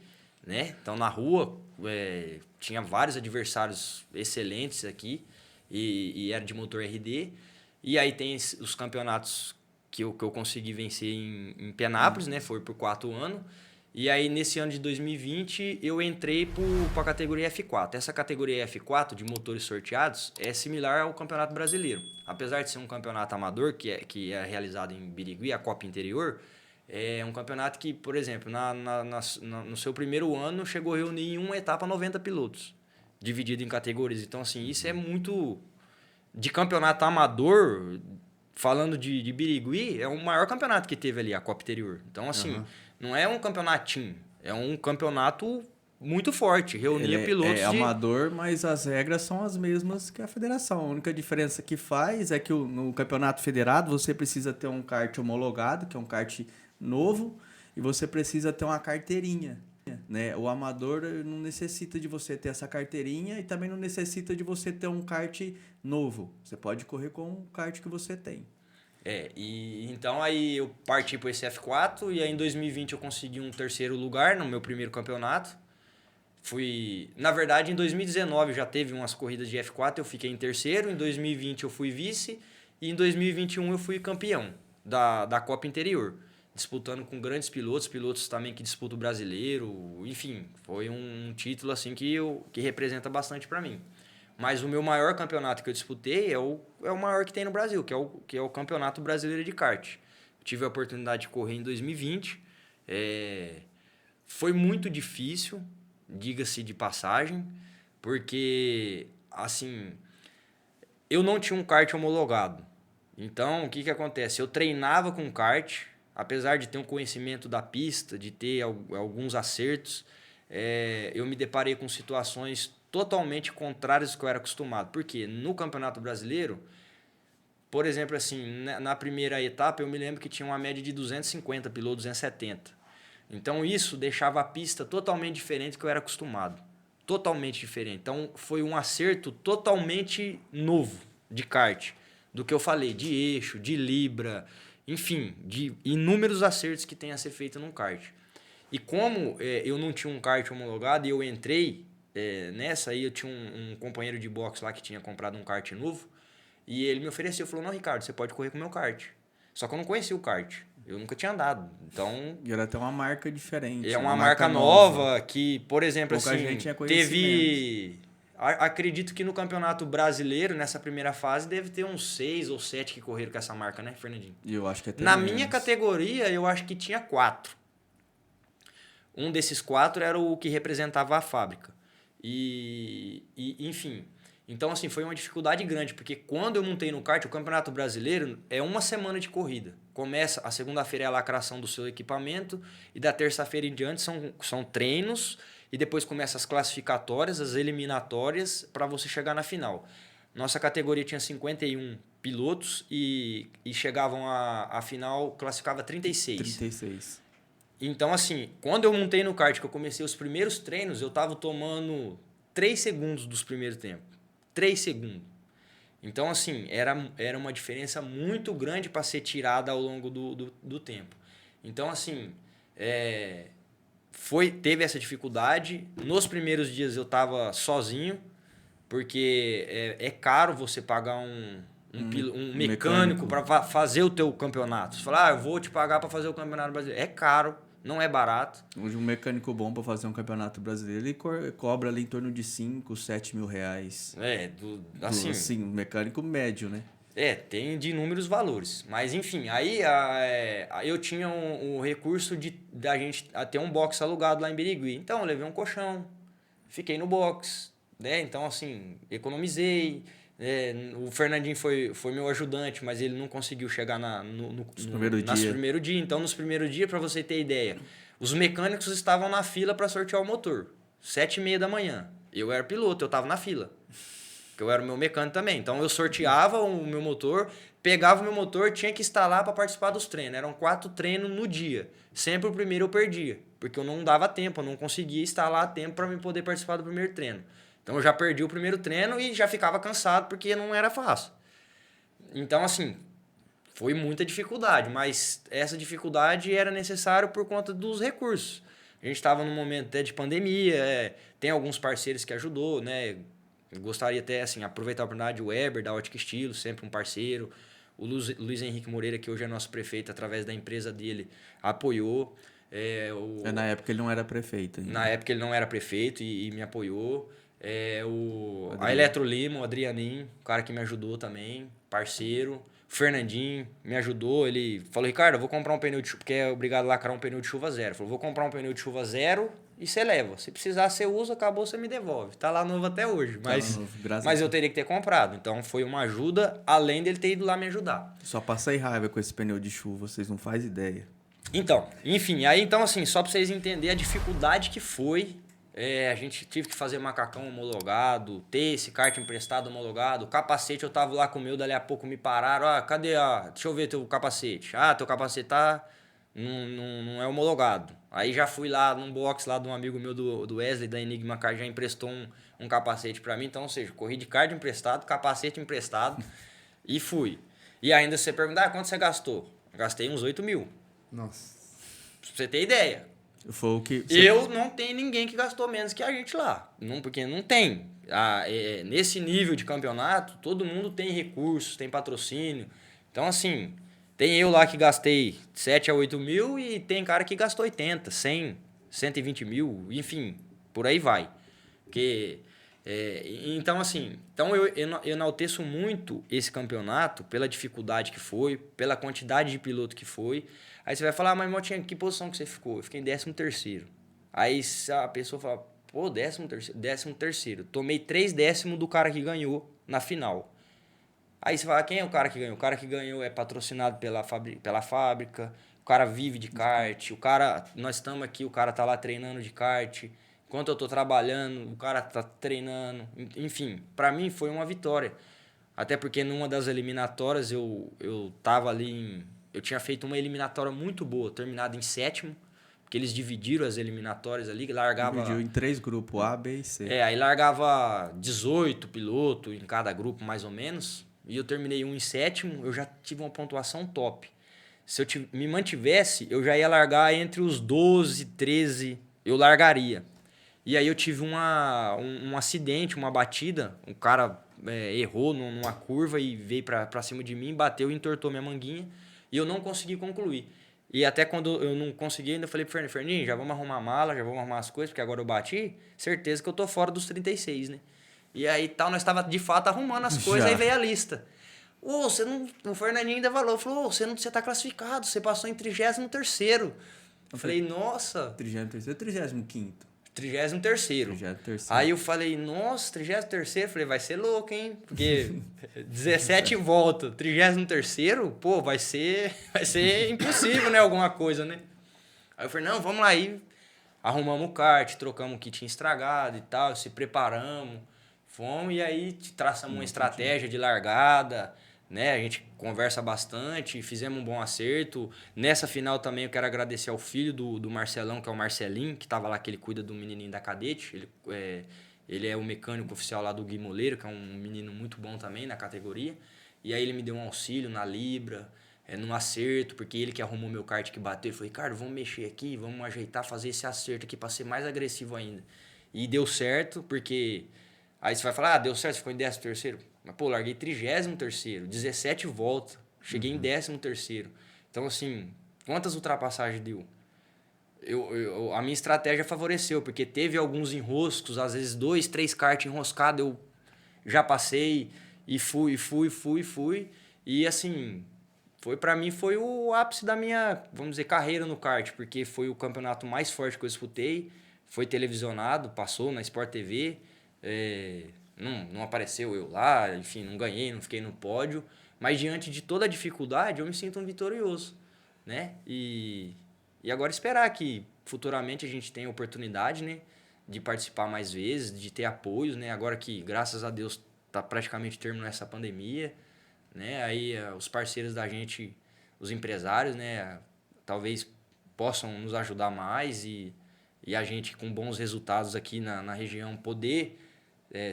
né? Então na rua tinha vários adversários excelentes aqui e era de motor RD. E aí tem os campeonatos que eu consegui vencer em Penápolis, né? Foi por 4 anos. E aí, nesse ano de 2020, eu entrei para a categoria F4. Essa categoria F4, de motores sorteados, é similar ao Campeonato Brasileiro. Apesar de ser um campeonato amador, que é realizado em Birigui, a Copa Interior, é um campeonato que, por exemplo, no seu primeiro ano, chegou a reunir em uma etapa 90 pilotos, dividido em categorias. Então, assim, isso é muito... De campeonato amador, falando de Birigui, é o maior campeonato que teve ali, a Copa Interior. Então, assim... Não é um campeonatinho, é um campeonato muito forte, reunia pilotos é amador, mas as regras são as mesmas que a federação. A única diferença que faz é que no campeonato federado você precisa ter um kart homologado, que é um kart novo, e você precisa ter uma carteirinha. Né? O amador não necessita de você ter essa carteirinha e também não necessita de você ter um kart novo. Você pode correr com o kart que você tem. E então aí eu parti para esse F4 e aí em 2020 eu consegui um terceiro lugar no meu primeiro campeonato. Na verdade, em 2019 já teve umas corridas de F4, eu fiquei em terceiro, em 2020 eu fui vice e em 2021 eu fui campeão da Copa Interior, disputando com grandes pilotos também que disputam o brasileiro, enfim, foi um título assim que representa bastante para mim. Mas o meu maior campeonato que eu disputei é o maior que tem no Brasil, que é o Campeonato Brasileiro de Kart. Tive a oportunidade de correr em 2020. Foi muito difícil, diga-se de passagem, porque, assim, eu não tinha um kart homologado. Então, o que acontece? Eu treinava com kart, apesar de ter um conhecimento da pista, de ter alguns acertos, eu me deparei com situações totalmente contrárias do que eu era acostumado. Porque no Campeonato Brasileiro, por exemplo, assim, na primeira etapa eu me lembro que tinha uma média de 250 pilotos, 270. Então isso deixava a pista totalmente diferente do que eu era acostumado. Totalmente diferente. Então foi um acerto totalmente novo de kart. Do que eu falei, de eixo, de libra, enfim, de inúmeros acertos que tem a ser feito num kart. E como eu não tinha um kart homologado e eu entrei nessa aí, eu tinha um companheiro de boxe lá que tinha comprado um kart novo e ele me ofereceu, falou, não, Ricardo, você pode correr com o meu kart. Só que eu não conhecia o kart, eu nunca tinha andado, então... E era até uma marca diferente. É uma marca nova que, por exemplo, pouca assim, gente tinha teve... Acredito que no Campeonato Brasileiro, nessa primeira fase, deve ter uns 6 ou 7 que correram com essa marca, né, Fernandinho? E eu acho que até Na menos. minha categoria, eu acho que tinha 4. Um desses 4 era o que representava a fábrica. Enfim, então assim, foi uma dificuldade grande, porque quando eu montei no kart, o Campeonato Brasileiro é uma semana de corrida. Começa, a segunda-feira é a lacração do seu equipamento, e da terça-feira em diante são treinos, e depois começa as classificatórias, as eliminatórias, para você chegar na final. Nossa categoria tinha 51 pilotos, e chegavam à final, classificava 36. 36. Então, assim, quando eu montei no kart, que eu comecei os primeiros treinos, eu tava tomando 3 segundos dos primeiros tempos. 3 segundos. Então, assim, era uma diferença muito grande para ser tirada ao longo do tempo. Então, assim, teve essa dificuldade. Nos primeiros dias eu tava sozinho, porque é caro você pagar um mecânico para fazer o teu campeonato. Você fala, eu vou te pagar para fazer o campeonato brasileiro. É caro, não é barato. Hoje um mecânico bom para fazer um campeonato brasileiro, ele cobra ali em torno de 5, 7 mil reais. Assim, um mecânico médio, né? Tem de inúmeros valores. Mas, enfim, aí eu tinha o recurso da gente ter um box alugado lá em Birigui. Então, eu levei um colchão, fiquei no box, né? Então, assim, economizei. O Fernandinho foi meu ajudante, mas ele não conseguiu chegar nos primeiros dias. Então, nos primeiros dias, para você ter ideia, os mecânicos estavam na fila para sortear o motor. 7h30 da manhã. Eu era piloto, eu estava na fila. Porque eu era o meu mecânico também. Então, eu sorteava o meu motor, pegava o meu motor, tinha que instalar para participar dos treinos. Eram 4 treinos no dia. Sempre o primeiro eu perdia, porque eu não dava tempo, eu não conseguia instalar a tempo para me poder participar do primeiro treino. Então, eu já perdi o primeiro treino e já ficava cansado, porque não era fácil. Então, assim, foi muita dificuldade, mas essa dificuldade era necessária por conta dos recursos. A gente estava num momento até de pandemia, tem alguns parceiros que ajudou, né? Eu gostaria até, assim, aproveitar a oportunidade, o Weber, da Ótica Estilo, sempre um parceiro. O Luiz Henrique Moreira, que hoje é nosso prefeito, através da empresa dele, apoiou. Na época ele não era prefeito ainda. Na época ele não era prefeito e me apoiou. A Eletrolima, o Adrianinho, o cara que me ajudou também, parceiro. O Fernandinho me ajudou. Ele falou, Ricardo, eu vou comprar um pneu de chuva, porque é obrigado a lacrar um pneu de chuva zero. Falou, vou comprar um pneu de chuva zero e você leva. Se precisar, você usa, acabou, você me devolve. Tá lá novo até hoje. Mas eu teria que ter comprado. Então foi uma ajuda, além dele ter ido lá me ajudar. Só passei raiva com esse pneu de chuva, vocês não fazem ideia. Então, enfim, aí então assim, só pra vocês entenderem a dificuldade que foi, a gente tive que fazer macacão homologado, ter esse kart emprestado homologado, o capacete eu tava lá com o meu, dali a pouco me pararam, cadê deixa eu ver teu capacete, teu capacete não é homologado. Aí já fui lá num box lá de um amigo meu do Wesley, da Enigma Kart, já emprestou um capacete pra mim, então, ou seja, corri de kart emprestado, capacete emprestado e fui. E ainda você pergunta, quanto você gastou? Eu gastei uns 8 mil. Nossa. Pra você ter ideia. Foi o que... Eu não tenho ninguém que gastou menos que a gente lá. Porque não tem. Nesse nível de campeonato, todo mundo tem recursos, tem patrocínio. Então, assim, tem eu lá que gastei 7 a 8 mil e tem cara que gastou 80, 100, 120 mil, enfim, por aí vai. Então, assim, eu enalteço muito esse campeonato pela dificuldade que foi, pela quantidade de piloto que foi. Aí você vai falar, mas Motinha, que posição que você ficou? Eu fiquei em 13º. Aí a pessoa fala, 13º. Tomei 3 décimos do cara que ganhou na final. Aí você fala, quem é o cara que ganhou? O cara que ganhou é patrocinado pela fábrica, o cara vive de kart, nós estamos aqui, o cara tá lá treinando de kart. Enquanto eu tô trabalhando, o cara tá treinando. Enfim, pra mim foi uma vitória. Até porque numa das eliminatórias eu tava ali eu tinha feito uma eliminatória muito boa, terminada em 7º, porque eles dividiram as eliminatórias ali, largava... Dividiu em 3 grupos, A, B e C. Aí largava 18 pilotos em cada grupo, mais ou menos, e eu terminei um em 7º, eu já tive uma pontuação top. Se eu me mantivesse, eu já ia largar entre os 12, 13, eu largaria. E aí eu tive um acidente, uma batida, um cara errou numa curva e veio pra cima de mim, bateu e entortou minha manguinha, e eu não consegui concluir. E até quando eu não consegui, ainda falei pro Fernandinho, já vamos arrumar a mala, já vamos arrumar as coisas, porque agora eu bati, certeza que eu tô fora dos 36, né? E aí nós tava de fato arrumando as coisas, aí veio a lista. O Fernandinho ainda falou, você tá classificado, você passou em 33º. Eu falei, nossa... 33º ou 35º? 33º. Aí eu falei, nossa, 33º? Falei, vai ser louco, hein? Porque 17 volta, 33º, pô, vai ser impossível, né? Alguma coisa, né? Aí eu falei, não, vamos lá. Aí arrumamos o kart, trocamos o que tinha estragado e tal, se preparamos, fomos e aí traçamos uma estratégia de largada, né? A gente conversa bastante, fizemos um bom acerto. Nessa final também eu quero agradecer ao filho do Marcelão, que é o Marcelinho, que estava lá, que ele cuida do menininho da cadete. Ele é o mecânico oficial lá do Gui Moleiro, que é um menino muito bom também na categoria. E aí ele me deu um auxílio na Libra, no acerto, porque ele que arrumou meu kart que bateu. Ele falou, Ricardo, vamos mexer aqui, vamos ajeitar, fazer esse acerto aqui para ser mais agressivo ainda. E deu certo, porque... Aí você vai falar, deu certo, você ficou em 13º. Mas, pô, larguei 33º, 17 voltas, cheguei em 13º. Então, assim, quantas ultrapassagens deu? A minha estratégia favoreceu, porque teve alguns enroscos, às vezes 2, 3 kart enroscados, eu já passei e fui. E, assim, pra mim foi o ápice da minha, vamos dizer, carreira no kart, porque foi o campeonato mais forte que eu disputei, foi televisionado, passou na Sport TV, não apareceu eu lá, enfim, não ganhei, não fiquei no pódio, mas diante de toda a dificuldade eu me sinto um vitorioso, né? E agora esperar que futuramente a gente tenha oportunidade, né, de participar mais vezes, de ter apoios, né? Agora que, graças a Deus, tá praticamente terminando essa pandemia, né? Aí os parceiros da gente, os empresários, né, talvez possam nos ajudar mais e a gente com bons resultados aqui na região poder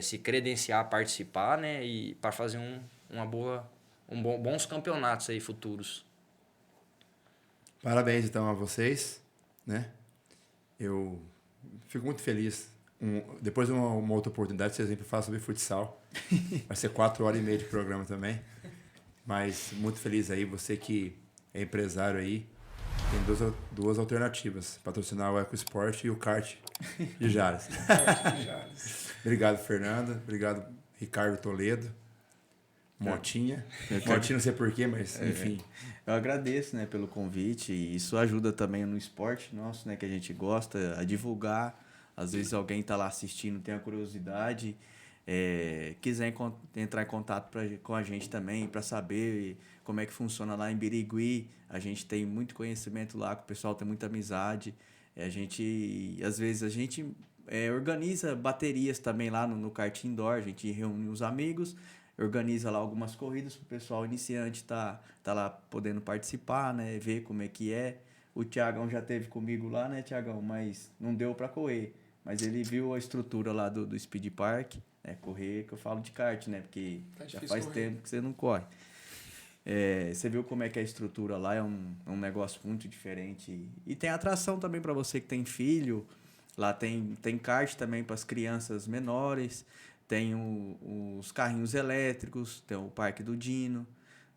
se credenciar a participar, né? E para fazer bons campeonatos aí futuros. Parabéns, então, a vocês, né? Eu fico muito feliz. Depois de uma outra oportunidade, vocês sempre falam sobre futsal. Vai ser 4h30 de programa também. Mas muito feliz aí, você que é empresário aí, Tem duas alternativas. Patrocinar o EcoSport e o kart de Jales. Obrigado, Fernanda. Obrigado, Ricardo Toledo. Motinha. Motinha, não sei porquê, mas enfim. Eu agradeço, né, pelo convite. E isso ajuda também no esporte nosso, né, que a gente gosta, a divulgar. Às vezes alguém está lá assistindo, tem a curiosidade, quiser entrar em contato com a gente também para saber como é que funciona lá em Birigui. A gente tem muito conhecimento lá, que o pessoal tem muita amizade. Às vezes a gente organiza baterias também lá no kart indoor. A gente reúne os amigos, organiza lá algumas corridas para o pessoal iniciante tá lá podendo participar, né, ver como é que é. O Thiagão já esteve comigo lá, né, Thiagão? Mas não deu para correr. Mas ele viu a estrutura lá do Speed Park, né? Correr, que eu falo de kart, né? Porque já faz tempo que você não corre. Você viu como é que é a estrutura lá, é um negócio muito diferente. E tem atração também para você que tem filho. Lá tem kart também para as crianças menores. Tem os carrinhos elétricos, tem o Parque do Dino.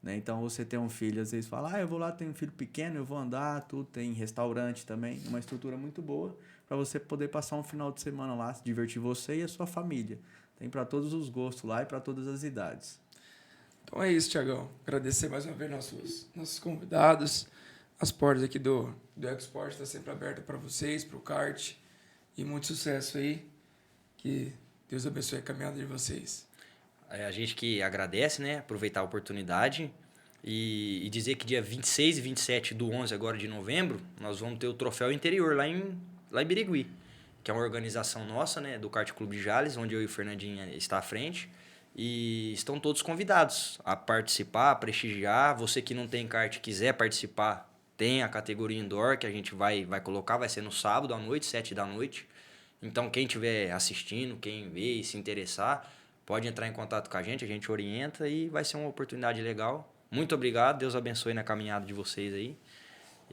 Né? Então, você tem um filho, às vezes fala, eu vou lá, tenho um filho pequeno, eu vou andar, tudo. Tem restaurante também, uma estrutura muito boa para você poder passar um final de semana lá, se divertir você e a sua família. Tem para todos os gostos lá e para todas as idades. Então é isso, Thiagão. Agradecer mais uma vez nossos convidados. As portas aqui do EcoSport estão sempre abertas para vocês, para o kart. E muito sucesso aí. Que Deus abençoe a caminhada de vocês. A gente que agradece, né? Aproveitar a oportunidade e dizer que dia 26 e 27 do 11 agora de novembro, nós vamos ter o Troféu Interior lá em Birigui, que é uma organização nossa, né? Do Kart Clube de Jales, onde eu e o Fernandinho está à frente. E estão todos convidados a participar, a prestigiar. Você que não tem kart e quiser participar, tem a categoria indoor que a gente vai colocar, vai ser no sábado à noite, 7 da noite. Então, quem estiver assistindo, quem vê e se interessar, pode entrar em contato com a gente orienta e vai ser uma oportunidade legal. Muito obrigado, Deus abençoe na caminhada de vocês aí.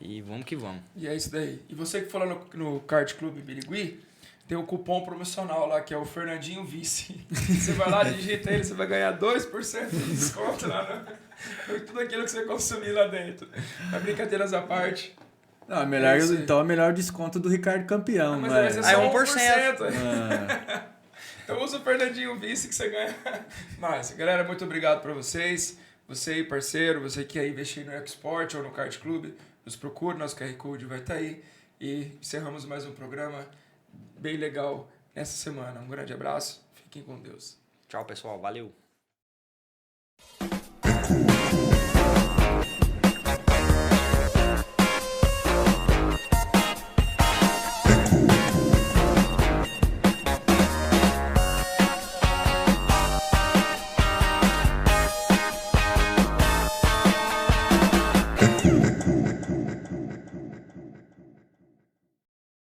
E vamos que vamos. E é isso daí. E você que for lá no Kart Clube Birigui, tem o cupom promocional lá, que é o Fernandinho Vice. Você vai lá, digita ele, você vai ganhar 2% de desconto lá no tudo aquilo que você consumir lá dentro. Mas brincadeiras à parte. Não, é melhor desconto do Ricardo Campeão. Mas vai ser só 1%. Ah. Então usa o Fernandinho Vice que você ganha mais. Galera, muito obrigado para vocês. Você aí, parceiro, você que quer investir no EcoSport ou no Kart Clube, nos procure, nosso QR Code vai estar aí. E encerramos mais um programa bem legal nessa semana. Um grande abraço, fiquem com Deus. Tchau, pessoal. Valeu.